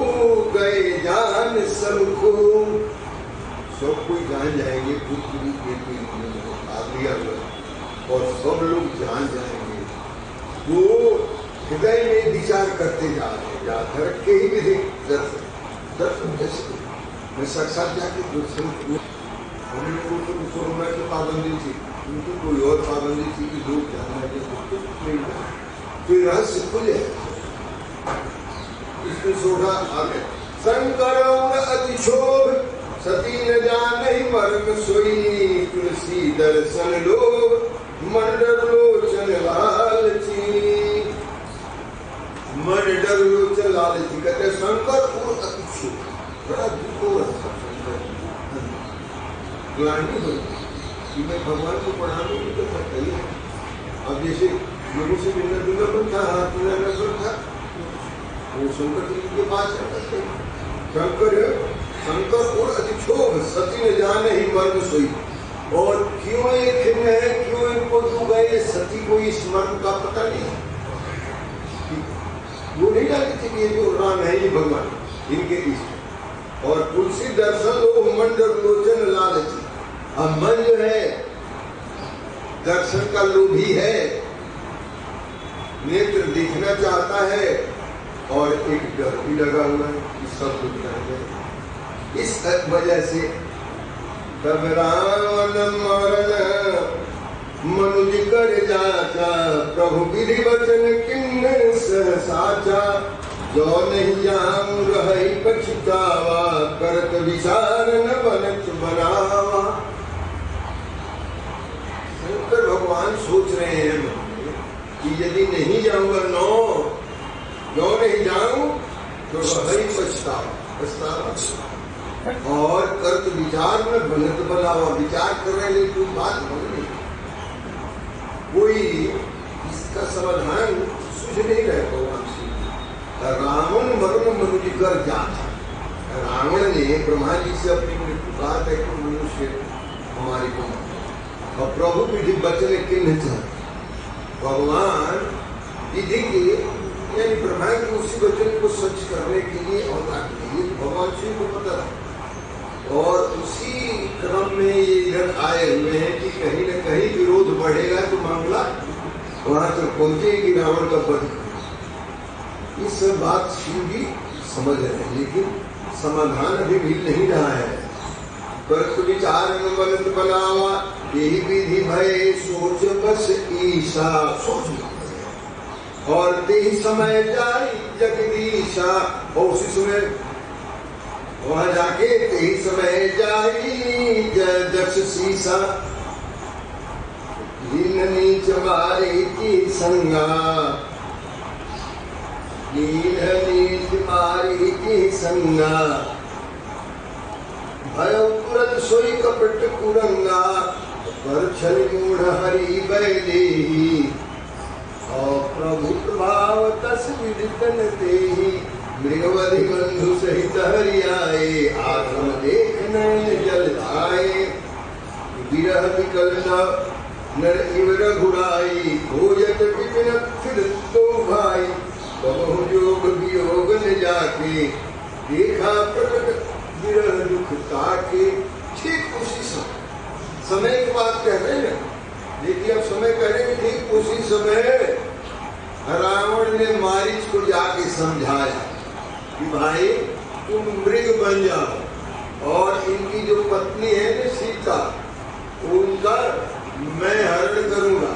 गए जान सबको। सब कोई जान जाएंगे गुप्त रूप और सब लोग जान जाएंगे। वो हृदय में विचार करते जा रहे के ही विधि दर्शन। दर्शन कैसे? मैं साक्षात जाके दर्शन हम लोगों को कोरोना की पाबंदी थी, उनको कोई और पाबंदी थी कि लोग जाना है, फिर रहस्य खुले इसमें सोढ़ा आगे। शंकर और अतिशोभ, सती न जान मर्म सोई। तुलसी दर्शन लोभ, मंडर लोचन लालची। मंडर लोचन लालची कहते शंकर और अतिशोभ, बड़ा दुख हो रहा था ग्लानि हो कि मैं भगवान को प्रणाम नहीं कर सकता ही। अब जैसे लोगों से मिलना जुलना बन था, हाथ मिलाना बन था, वो शंकर जी के पास जाते। शंकर और अतिक्षोभ, सती ने जाने ही मर्म सोई। और क्यों ये खिन्न है, क्यों इनको डूब गए, सती को इस मर्म का पता नहीं। वो नहीं जानते थे कि ये जो राम है ये भगवान इनके इष्ट। और तुलसी दर्शन लोग मंडल लोचन लालची। अब मन जो है दर्शन का लोभी है, नेत्र देखना चाहता है और एक डर भी लगा हुआ है कि सब कुछ जान जाए। इस वजह से तब रावण मरण मनुज कर जाचा, प्रभु विधि वचन किन्न सहसाचा। जो नहीं जाऊं रही पछतावा, करत विचार न बनत बनावा। शंकर भगवान सोच रहे हैं कि यदि नहीं जाऊंगा नौ नहीं जाऊं तो रही पछतावा और करत विचार में बनत बनावा। विचार कर रहे हैं कोई बात बोलनी, कोई इसका समाधान सूझ नहीं रहे भगवान से। रावण मरण मनुज कर जाता। रावण ने ब्रह्मा जी से अपनी मृत्यु कहा था कि मनुष्य हमारी को, और प्रभु विधि वचन किन्न चाहते। भगवान विधि के यानी ब्रह्मा के उसी वचन को सच करने के लिए अवतार किए, भगवान शिव को पता था। और उसी क्रम में ये इधर आए हुए हैं कि कहीं न कहीं विरोध बढ़ेगा तो मामला वहां तक पहुंचेगी, रावण का वध। इस बात शिव भी समझ रहे हैं, लेकिन समाधान अभी मिल नहीं रहा है। पर विचार में बनत बनावा, यही विधि भय सोच बस ईशा। सोच और ते समय जाई जगदीशा, और उसी समय वहां जाके ते समय जाई जक्ष शीशा। लीन नीच मारे की संगा, लीन नीच मारी की संगा। भय तुरंत सोई कपट कुरंगा, पर छल मूढ़ हरि बैदेही। और प्रभु प्रभाव तस विदितन तेहि, मृगवधि बंधु सहित हरि आए। आश्रम देख नैन जल आए, विरह विकल नर इव रघुराई। खोजत विपिन फिर दो भाई, बहु योग वियोग न जाके। देखा प्रकट विरह दुख ताके। ठीक उसी समय की बात कह रहे हैं, देखिए अब समय कह रहे हैं। ठीक उसी समय रावण ने मारीच को जाके समझाया कि भाई तुम मृग बन जाओ, और इनकी जो पत्नी है ना सीता, उनका मैं हरण करूंगा।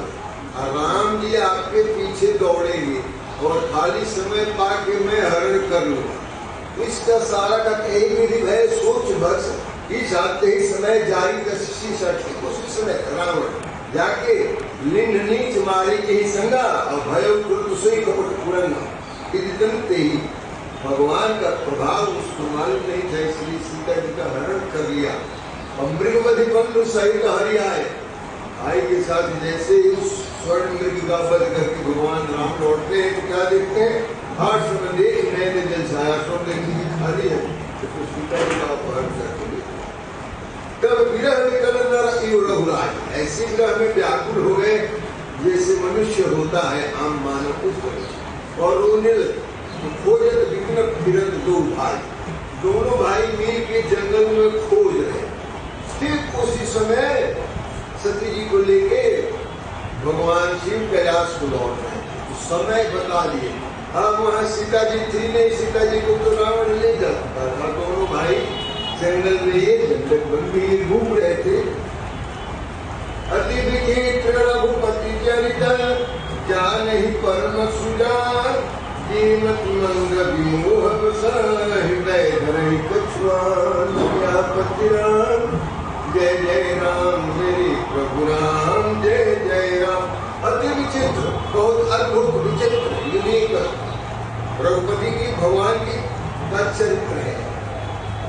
राम जी आपके पीछे दौड़ेंगे और खाली समय पाके मैं हरण कर लूंगा। इसका सारा का एक विधि है सोच बस। इस आते ही समय जारी कशी सठी, उसी समय रावण जाके लिंग नीच मारी के ही संगा, और भय कुरुसई कपट कुरंगा। इतने ही भगवान का प्रभाव उसको मालूम नहीं था, इसलिए सीता जी का हरण कर लिया। और मृगवधि बंधु सहित हरि आए। आई के साथ जैसे ही स्वर्ण मृग का वध करके भगवान राम लौटते हैं तो क्या देखते हैं, हाथ में देख नैन जल छाया, सब देखिए खाली है, तो सीता जी का अपहरण करके तब विरह विकल नर इव रघुराई। ऐसे विरह में व्याकुल हो गए जैसे मनुष्य होता है आम मानव उस। और रोने खोजत विघ्न फिरत दो भाई, दोनों भाई मिल के जंगल में खोज रहे। ठीक उसी समय सती जी को लेके भगवान शिव कैलाश को लौट रहे। तो समय बता दिए। अब वहाँ सीता जी थी नहीं, सीता जी को तो रावण ले जाता था। दोनों भाई जंगल में ये जंगल वन में घूम रहे थे। अति विचित्र रघुपति चरित, क्या नहीं परम सुजान। कीमत मंग विमोह हृदय धरहि कछुआन। क्या पति राम जय जय राम, मेरे प्रभु राम जय जय राम। अति विचित्र, बहुत अद्भुत विचित्र यूनिक रघुपति की भगवान की चरित्र है,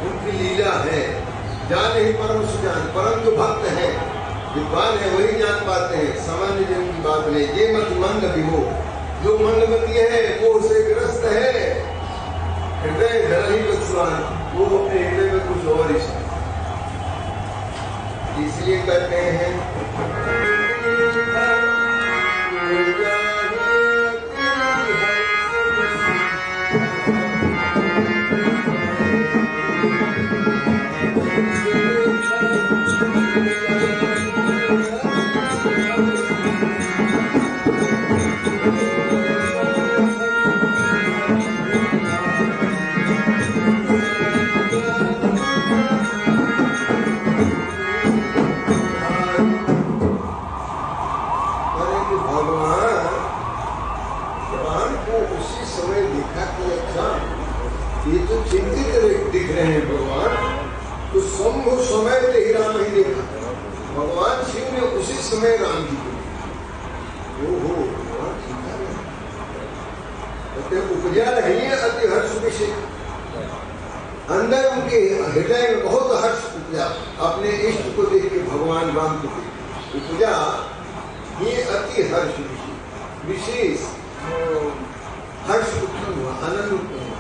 उनकी लीला है। जान ही परम सुजान, परम जो भक्त है विद्वान है वही जान पाते हैं, सामान्य जन की बात नहीं। ये मत मंद विमोह, जो मंदमती है वो उसे ग्रस्त है। हृदय धरहि कछुआन, वो अपने हृदय में कुछ और ही, इसलिए कहते हैं को उसी समय देखा कि अच्छा ये तो चिंतित दिख रहे हैं भगवान, तो संभव समय ते ही राम ही देखा। भगवान शिव ने उसी समय राम जी को उपजा रही है अति हर्ष विषय, अंदर उनके हृदय में बहुत हर्ष उपजा अपने इष्ट को देख के, भगवान राम को देख उपजा ये अति हर्ष विशेष हर्ष उत्पन्न हुआ, आनंद उत्पन्न हुआ।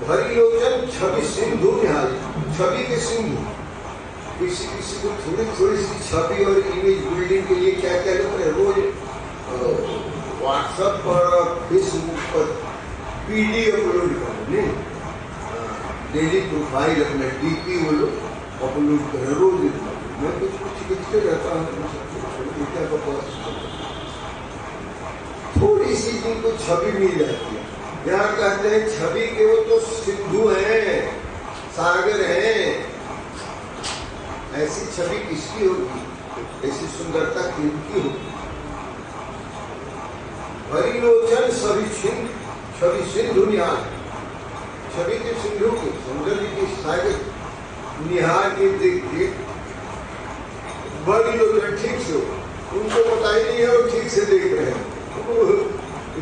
भरी लोचन छवि सिंधु निहाल, छवि के सिंधु, किसी किसी को थोड़ी थोड़ी सी छवि और इमेज बिल्डिंग के लिए क्या क्या करते हैं, रोज व्हाट्सएप पर फेसबुक पर पीडी अपलोड करने, डेली प्रोफाइल अपना डीपी वो लोग अपलोड कर रोज। मैं कुछ कुछ लिखते रहता हूँ, थोड़ी सी जिनको छवि मिल जाती है। यहाँ कहते हैं छवि के वो तो सिंधु हैं, सागर हैं, ऐसी छवि किसकी होगी, ऐसी सुंदरता किसकी होगी। भरी लोचन सभी सिंधु, छवि सिंधु निहार, छवि के सिंधु के सौंदर्य के सागर निहार के देख के बड़ी लोग ठीक से, उनको पता ही नहीं है वो ठीक से देख रहे हैं,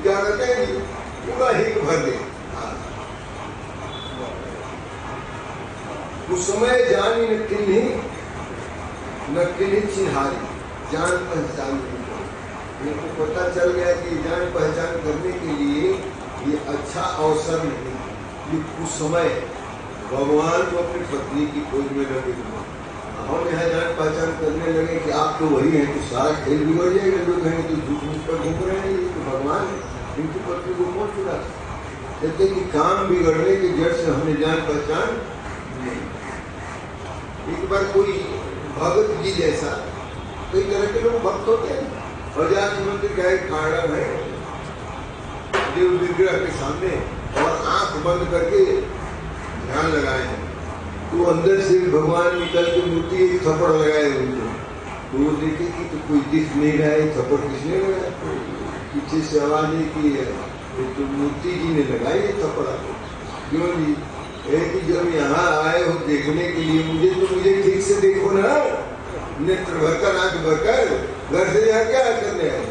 क्या कहते हैं पूरा हिक भर दे। उस समय जानी नक्किनी चिन्हारी, जान पहचान इनको पता चल गया कि जान पहचान करने के लिए ये अच्छा अवसर नहीं। उस समय भगवान को अपनी पत्नी की खोज में लगे, हम यहाँ जान पहचान करने लगे कि आप तो वही हैं, तो सारा खेल बिगड़ जाएगा। लोग कहेंगे तो झूठ मूठ पर घूम रहे हैं, ये तो भगवान है, इनकी पत्नी को कौन चुरा। कहते कि काम बिगड़ने की जड़ से हमने जान पहचान नहीं। एक बार कोई भगत जी जैसा, कई तरह के लोग भक्त होते हैं, और जाके मंदिर का एक खाड़ा है देव विग्रह के सामने और आंख बंद करके ध्यान लगाए हैं, तो अंदर से भगवान निकल के मूर्ति एक थप्पड़ लगाए उनको, तो वो देखे कि तो कोई दिख नहीं रहा है, थप्पड़ किसने लगाया, पीछे से आवाज नहीं की है, तो मूर्ति जी ने लगाई है थप्पड़। क्यों जी, कि जब यहाँ आए हो देखने के लिए मुझे ठीक से देखो ना, नेत्र भरकर आंख भरकर, घर से यहाँ क्या करने आए।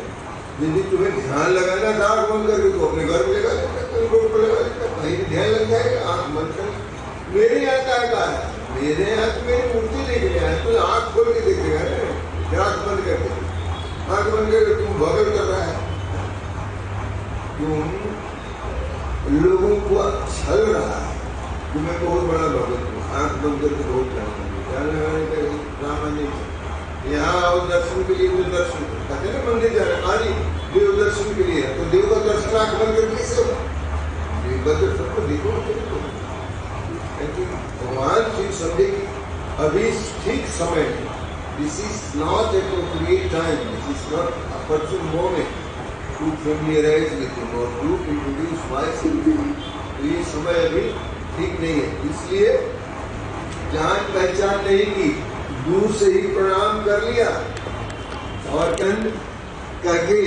यदि तुम्हें ध्यान लगाना था आंख बंद करके, तो अपने घर में लगा लेता, कहीं रोड पर लगा लेता, कहीं ध्यान लग जाएगा, आंख बंद कर। मेरे यहाँ का है, मेरे यहाँ तो मेरी मूर्ति देखने आए, तो आंख खोल के देखेगा ना, आंख बंद करके, आंख बंद करके तुम भगत कर रहा है, तुम लोगों को छल रहा है कि मैं बहुत बड़ा भगत हूँ, आंख बंद करके बहुत ध्यान लगाने का रामा नहीं। यहाँ आओ दर्शन के लिए, तो दर्शन कहते हैं ना मंदिर जा रहे, हाँ जी देव दर्शन के लिए, तो देव का दर्शन आंख बंद करके कैसे होगा, देव का दर्शन को देखो। भगवान शिव समझे कि अभी ठीक समय है, this is not appropriate time, this is not opportune moment to familiarise with him और टू इंट्रोड्यूस मायसेल्फ। तो ये समय अभी ठीक नहीं है, इसलिए जान पहचान नहीं की, दूर से ही प्रणाम कर लिया और दंड करके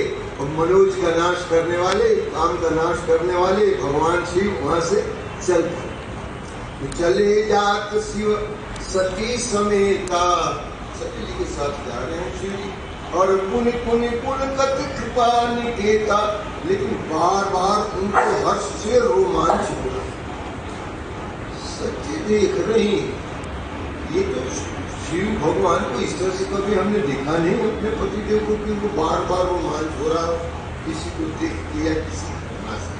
मनोज का नाश करने वाले, काम का नाश करने वाले भगवान शिव वहां से चल पड़े। चले जात शिव सती समेता, सती जी के साथ जा रहे हैं शिव जी, और पुण्य पुण्य पुण्य कत कृपा निकेता, लेकिन बार बार उनको हर्ष से रोमांच हो रहा। सच्ची देख रही, ये तो शिव भगवान को इस तरह से कभी हमने देखा नहीं अपने पतिदेव को, कि उनको बार बार रोमांच हो रहा, किसी को देख के या किसी घटना से।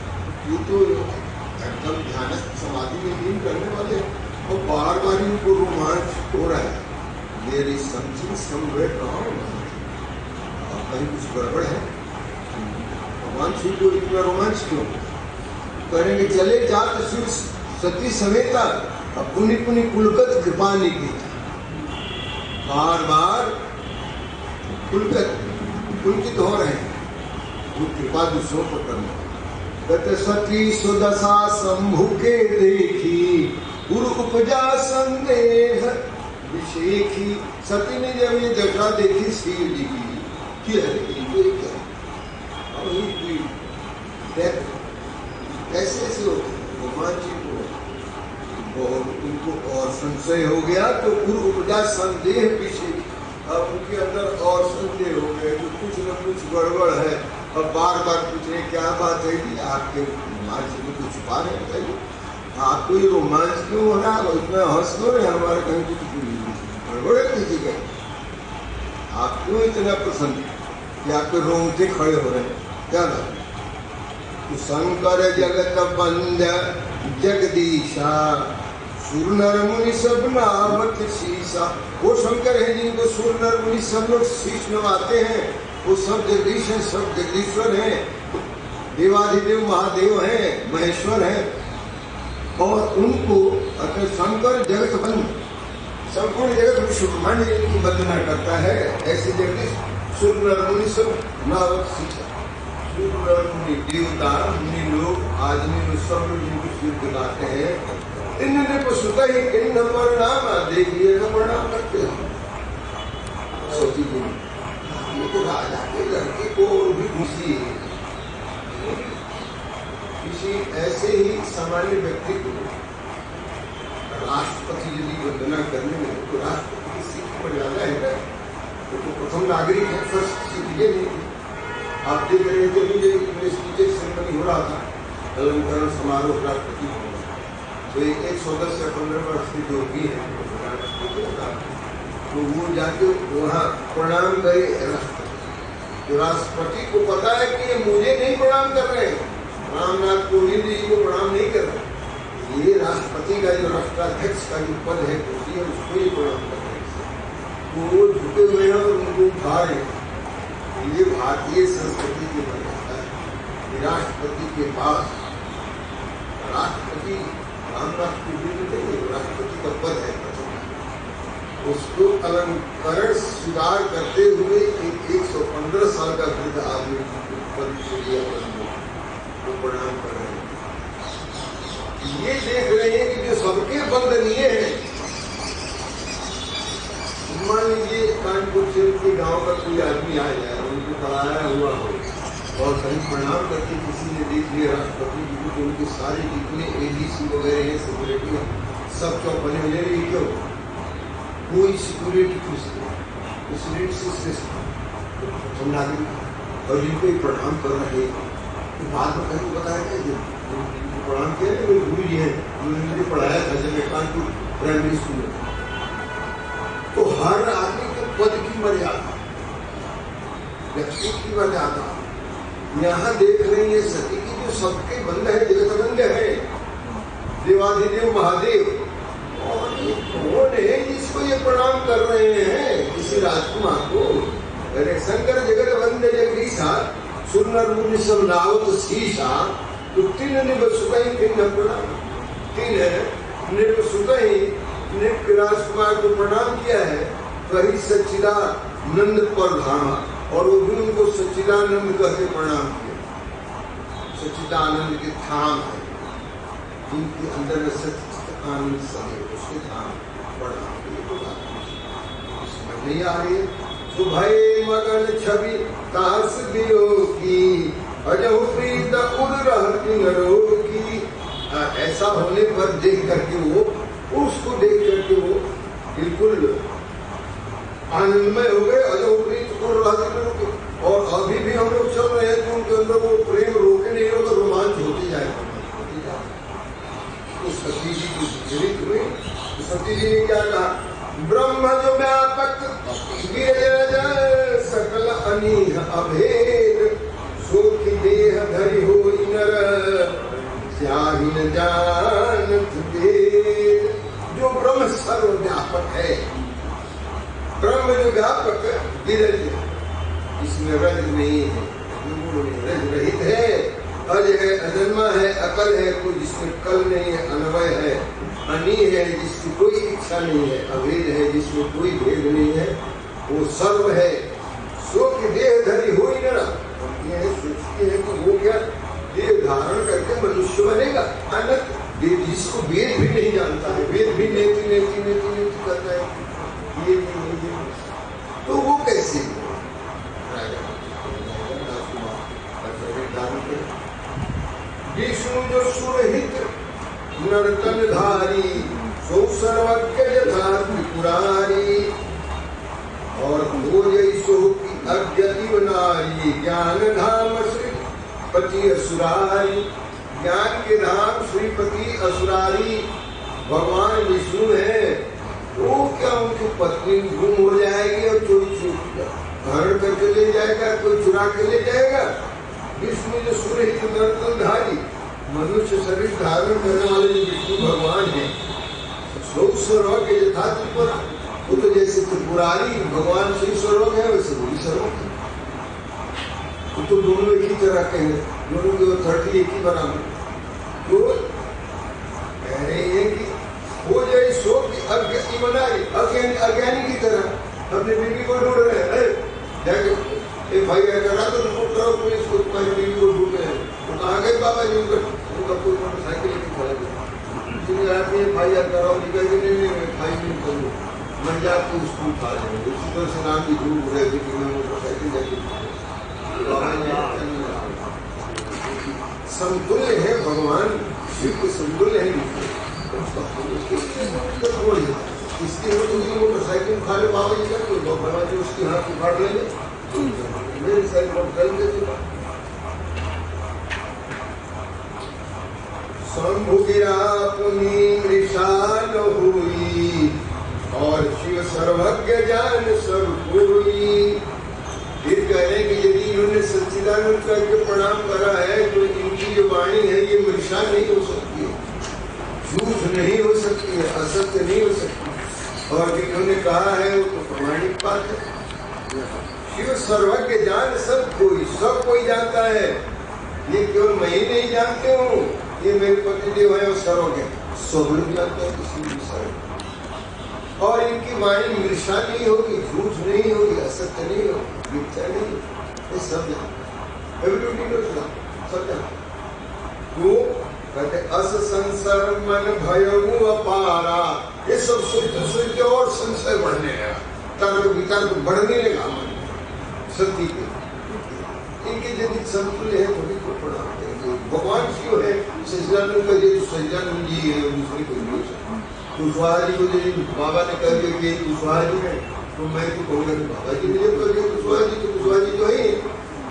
ये तो एकदम ध्यान समाधि में लीन करने वाले, और बार बार उनको रोमांच हो रहा है। There is something somewhere wrong, कहीं कुछ गड़बड़ है, भगवान शिव को इतना रोमांच क्यों करेंगे। चले जात शिव सती समेता, अब पुण्य पुण्य पुलकत कृपा निकेता, बार बार पुलकित हो रहे हैं, वो कृपा दूसरों पर करना। गत सती सुदशा शंभु के देखी, गुरु उपजा संदेह विशेखी। सती ने जब ये दशा देखी शिव जी की, कि अरे ये क्या, कैसे ऐसे होते हैं? रोमांचित हो और उनको और संशय हो गया तो पूर्व उपजा संदेह पीछे, अब उनके अंदर और संदेह हो गए तो कुछ न कुछ गड़बड़ है। अब बार बार पूछ रहे क्या बात है कि आपके रोमांच में कुछ छुपा नहीं बताइए, आपको ये रोमांच क्यों हो रहा है, इतना हंस क्यों रहे, हमारे कहीं कुछ गड़बड़ है किसी का, आप क्यों इतना प्रसन्न कि आपके रोंगटे खड़े हो रहे हैं, क्या बात? तो शंकर जगत बंद जगदीशा सुर नर मुनि सब नामत शीशा। वो शंकर है जिनको सुर नर मुनि सब लोग शीश नवाते हैं, वो सब जगदीश हैं, सब जगदीश्वर हैं, देवाधिदेव महादेव हैं, महेश्वर हैं। और उनको अगर शंकर जगत बंद, संपूर्ण जगत विश्वब्रह्मांड की वंदना करता है, ऐसे जगदीश सुर नर मुनि सब नामत शीशा। मुनि देवता मुनि लोग आदमी लोग सब लोग जिनको सिर दिलाते हैं, इन्होंने को सुता ही इन प्रणाम देखिए का प्रणाम करते हैं। सोची ये तो राजा के लड़के को भी खुशी है, किसी ऐसे ही सामान्य व्यक्ति को राष्ट्रपति यदि वंदना करने में, तो राष्ट्रपति की सीख मर्यादा है, तो प्रथम नागरिक है, फर्स्ट सिटीजन। आप देख रहे थे मुझे टीचर सेरेमनी हो रहा था, अलंकरण समारोह राष्ट्रपति को, तो एक 14 से 15 वर्ष की जो भी है तो वो जाके वहाँ प्रणाम करे राष्ट्रपति। तो राष्ट्रपति को पता है कि ये मुझे नहीं प्रणाम कर रहे हैं, रामनाथ कोविंद जी को प्रणाम नहीं कर रहे, ये राष्ट्रपति का जो राष्ट्राध्यक्ष का जो पद है कुर्सी है उसको ही प्रणाम कर रहे हैं। तो वो झुके हुए हैं और उनको उठा रहे हैं। ये भारतीय संस्कृति की मर्यादा है। राष्ट्रपति के पास, राष्ट्रपति रामनाथ कोविंद नहीं, राष्ट्रपति का पद है, उसको अलंकरण स्वीकार करते हुए एक 115 साल का वृद्ध आदमी पद से लिया वो प्रणाम कर रहे हैं। ये देख रहे हैं कि जो सबके वंदनीय है, मान लीजिए कानपुर से उनके गाँव का कोई आदमी आ जाए, उनको पढ़ाया हुआ हो और कहीं प्रणाम करके किसी ने देख लिया राष्ट्रपति जी को, तो उनके सारे जितने एडीसी वगैरह हैं, सिक्योरिटी सब चौपने हो जाएगी। क्यों? कोई सिक्योरिटी नागरिक और जिनको प्रणाम कर रहे हैं, तो बाद में कहीं बताया गया प्रणाम किया मेरे गुरु जी हैं, उन्होंने मुझे पढ़ाया था जब मैं कानपुर प्राइमरी स्कूल में। तो हर आदमी के पद की मर्यादा, व्यक्ति की मर्यादा यहाँ देख रही है सती की, जो सबके बंद है, जगत बंद है, देवाधिदेव महादेव, और ये कौन है जिसको ये प्रणाम कर रहे हैं? किसी राजकुमार को। अरे शंकर जगत बंद जगदीशा सुर नर मुनि सब नावत शीशा। तो तीन निर्वसुकही तीन प्रणाम, तीन है निर्वसुकही ने राजकुमार को प्रणाम किया है, वही सच्चिदानंद पर धामा, और वो भी उनको सच्चिदानंद कहते प्रणाम किया। सच्चिदानंद के धाम है, जिनके अंदर में सच्चिदानंद सहे, उसके धाम प्रणाम किए। समझ नहीं आ रही है? तो भय मगन छवि तास दियो की, अजहु प्रीत उड़ रहती नरो की। ऐसा होने पर देख करके वो, उसको देख करके वो बिल्कुल आनंदमय हो गए, अजहु प्रीत उड़ रहती नरो की। और अभी भी हम लोग चल रहे हैं तो उनके अंदर वो प्रेम रोके नहीं होगा, रोमांच होती जाएगा। तो सती जी की जीवित हुई, सती जी ने क्या कहा? ब्रह्म जो व्यापक सकल अनीह अभेद, सुख देह धरि होई नर स्याहि न जानत भेद। जो ब्रह्म सर्वव्यापक है, ब्रह्म जो व्यापक विरज, इसमें रज नहीं है, रज रहित है, अज है, अजन्मा है, अकल है, कोई जिसमें कल नहीं है, अनवय है, अनी है, जिसकी कोई इच्छा नहीं है, अभेद है, जिसमें कोई भेद नहीं है, वो सर्व है। सो की देह धरी हो ही न रहा, सोचते हैं कि वो क्या देह धारण करके मनुष्य बनेगा? अनंत जिसको वेद भी नहीं जानता है, वेद भी नेति नेति नेति नेति करता है, ये तो वो कैसे विष्णु जो सुरहित नर्तनधारी सो सर्वज्ञ यथा त्रिपुरारी और हो जई सो की अज्ञति नारी ज्ञान धाम श्रीपति असुरारी ज्ञान के धाम श्रीपति असुरारी भगवान विष्णु है। वो क्या उनकी पत्नी गुम हो जाएगी और चोरी हरण करके ले जाएगा, कोई चुरा के ले जाएगा। विष्णु जो सुरहित नर्तनधारी मनुष्य शरीर धारण करने वाले जो विष्णु भगवान है सर्वज्ञ यथा त्रिपुरा, वो तो जैसे त्रिपुरारी भगवान श्री सर्वज्ञ है वैसे वो भी सर्वज्ञ। वो तो दोनों एक ही तरह के हैं, दोनों की अथॉरिटी एक ही बराबर। तो कह रहे हैं कि वो जाए सो की अज्ञानी बनाई, अज्ञानी की तरह अपनी बीवी को ढूंढ रहे हैं। जाके FIR करा तो रिपोर्ट करो पुलिस को, तुम्हारी बीवी को ढूंढ रहे हैं। तो कहाँ गए बाबा जी? उनका कोई मोटरसाइकिल लेके चला गया। FIR कराओ, नहीं फाइल नहीं करूँ, मैं जाके उसको उठा लेंगे। उसी तरह से नाम की ढूंढ रहे थे कि मैं मोटरसाइकिल जाके समतुल्य है भगवान शिव के, समतुल्य है इसके मोटरसाइकिल उठा ले बाबा जी का, तो भगवान जी उसके हाथ उखाड़ लेंगे। मेरी साइकिल शंभु गिरा पुनी मृषाल हुई और शिव सर्वज्ञ जान सब कोई। फिर कह रहे कि यदि इन्होंने सच्चिदानंद करके प्रणाम करा है तो इनकी जो वाणी है ये मृषा नहीं हो सकती है, झूठ नहीं हो सकती है, असत्य नहीं हो सकती। और जिन्होंने कहा है वो तो प्रमाणिक बात है। शिव सर्वज्ञ जान सब कोई जानता है, ये केवल मैं ही नहीं जानते हूँ, ये मेरे पतिदेव है और सर्वज्ञ सब लोग जानते हैं। किसी भी सर्व और इनकी वाणी मृषा नहीं होगी, झूठ नहीं होगी, असत्य नहीं होगी, मिथ्या नहीं होगी, ये सब जानते सब जानते। वो कहते अस संसार मन भयऊ अपारा, ये सब सोचते और संशय बढ़ने लगा, तर्क वितर्क बढ़ने लगा मन सत्य के। इनके यदि समतुल्य है तो भी को प्रणाम करेंगे। भगवान शिव है, सच्चिदानंद का जो सच्चिदानंद जी है दूसरे कोई नहीं सकता। कुशवाहा जी को यदि बाबा ने कह दिया कि कुशवाहा जी है तो मैं तो कहूँगा कि बाबा जी मुझे कह दिया कुशवाहा जी, तो कुशवाहा जी तो है।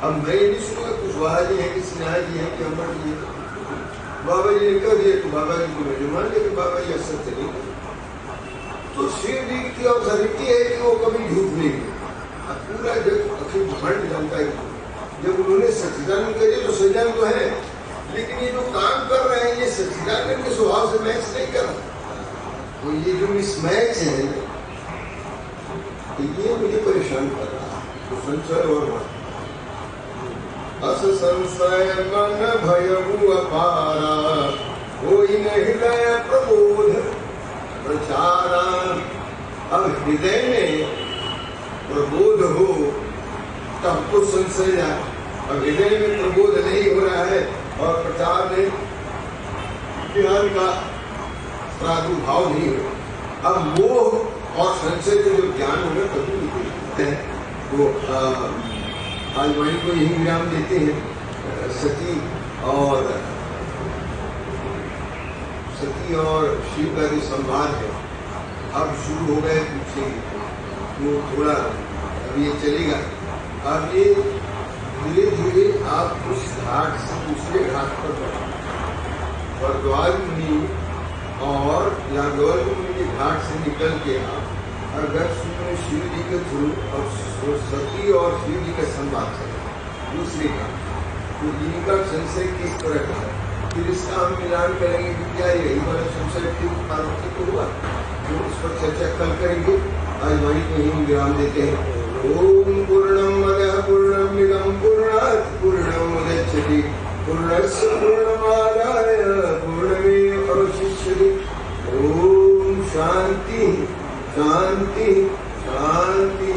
अब मैं ये नहीं सुनूंगा कुशवाहा जी है कि सिन्हा जी है कि अमर जी है। बाबा जी ने कह दिया तो बाबा जी को मैंने मान लिया कि बाबा जी असत्य नहीं है। तो शिव जी की अथॉरिटी है कि वो कभी झूठ नहीं है। पूरा जब अखिल ब्रह्मांड जानता है, जब उन्होंने सच्चिदानंद करिए तो सच्चिदानंद तो है, लेकिन ये जो काम कर रहे हैं ये सच्चिदानंद के स्वभाव से मैच नहीं कर रहा। तो ये जो मिसमैच है ये मुझे परेशान कर रहा है। तो संशय और अस संशय मन भयऊ अपारा, कोई न हृदय प्रबोध प्रचारा। अब हृदय में प्रबोध हो तब कुछ संशय जाए, अब हृदय में प्रबोध नहीं हो रहा है और प्रचार में ज्ञान का प्रादुर्भाव नहीं हो। अब मोह और संशय के जो ज्ञान होगा कभी नहीं है। वो आज वही को यही विराम देते हैं। सती और शिव का जो संवाद है अब शुरू हो गए, पूछेंगे वो थोड़ा अब ये चलेगा। अब ये धीरे धीरे आप उस घाट से दूसरे घाट पर बढ़े। भरद्वाज मुनि और यादव मुनि के घाट से निकल के आप अगर सुनो शिव जी के थ्रू और सती और शिव जी का संवाद चले दूसरे घाट, तो इनका संशय किस तरह का है, फिर इसका हम मिलान करेंगे कि क्या यही वाला संशय पार्वती को हुआ, तो इस पर चर्चा कल करेंगे। आज वहीं को ही विराम देते हैं। ओम पूर्णमदः पूर्णमिदं पूर्णात् पूर्णमुदच्यते पूर्णस्य पूर्णमादाय पूर्णमेवावशिष्यते। ओम शांति शांति शांति।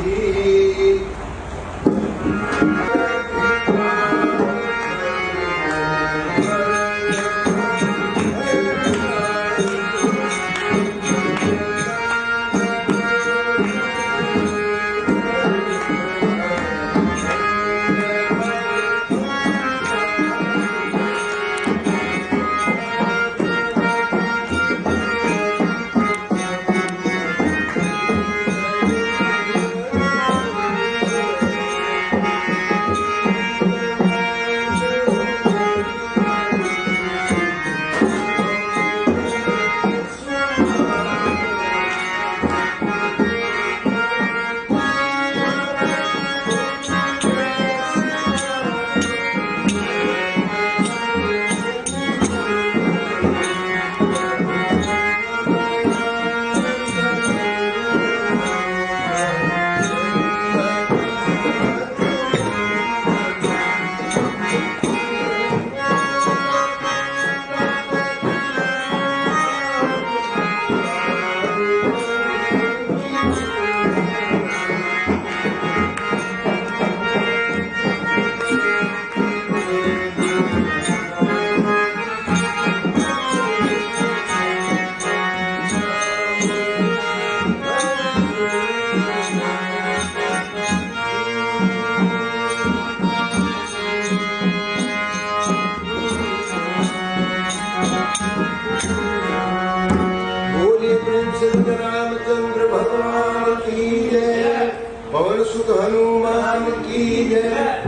रामचंद्र रामचंद्र भगवान की जय। पवन सुत हनुमान की जय।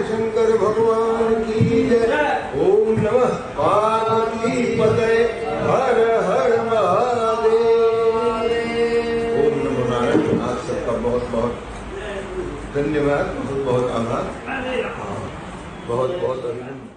शंकर भगवान की जय। ओम नमः पार्वती पतये हर हर महादेव। ओम नमो नारायण। आप सबका बहुत बहुत धन्यवाद, बहुत बहुत आभार, बहुत बहुत अभिनंदन।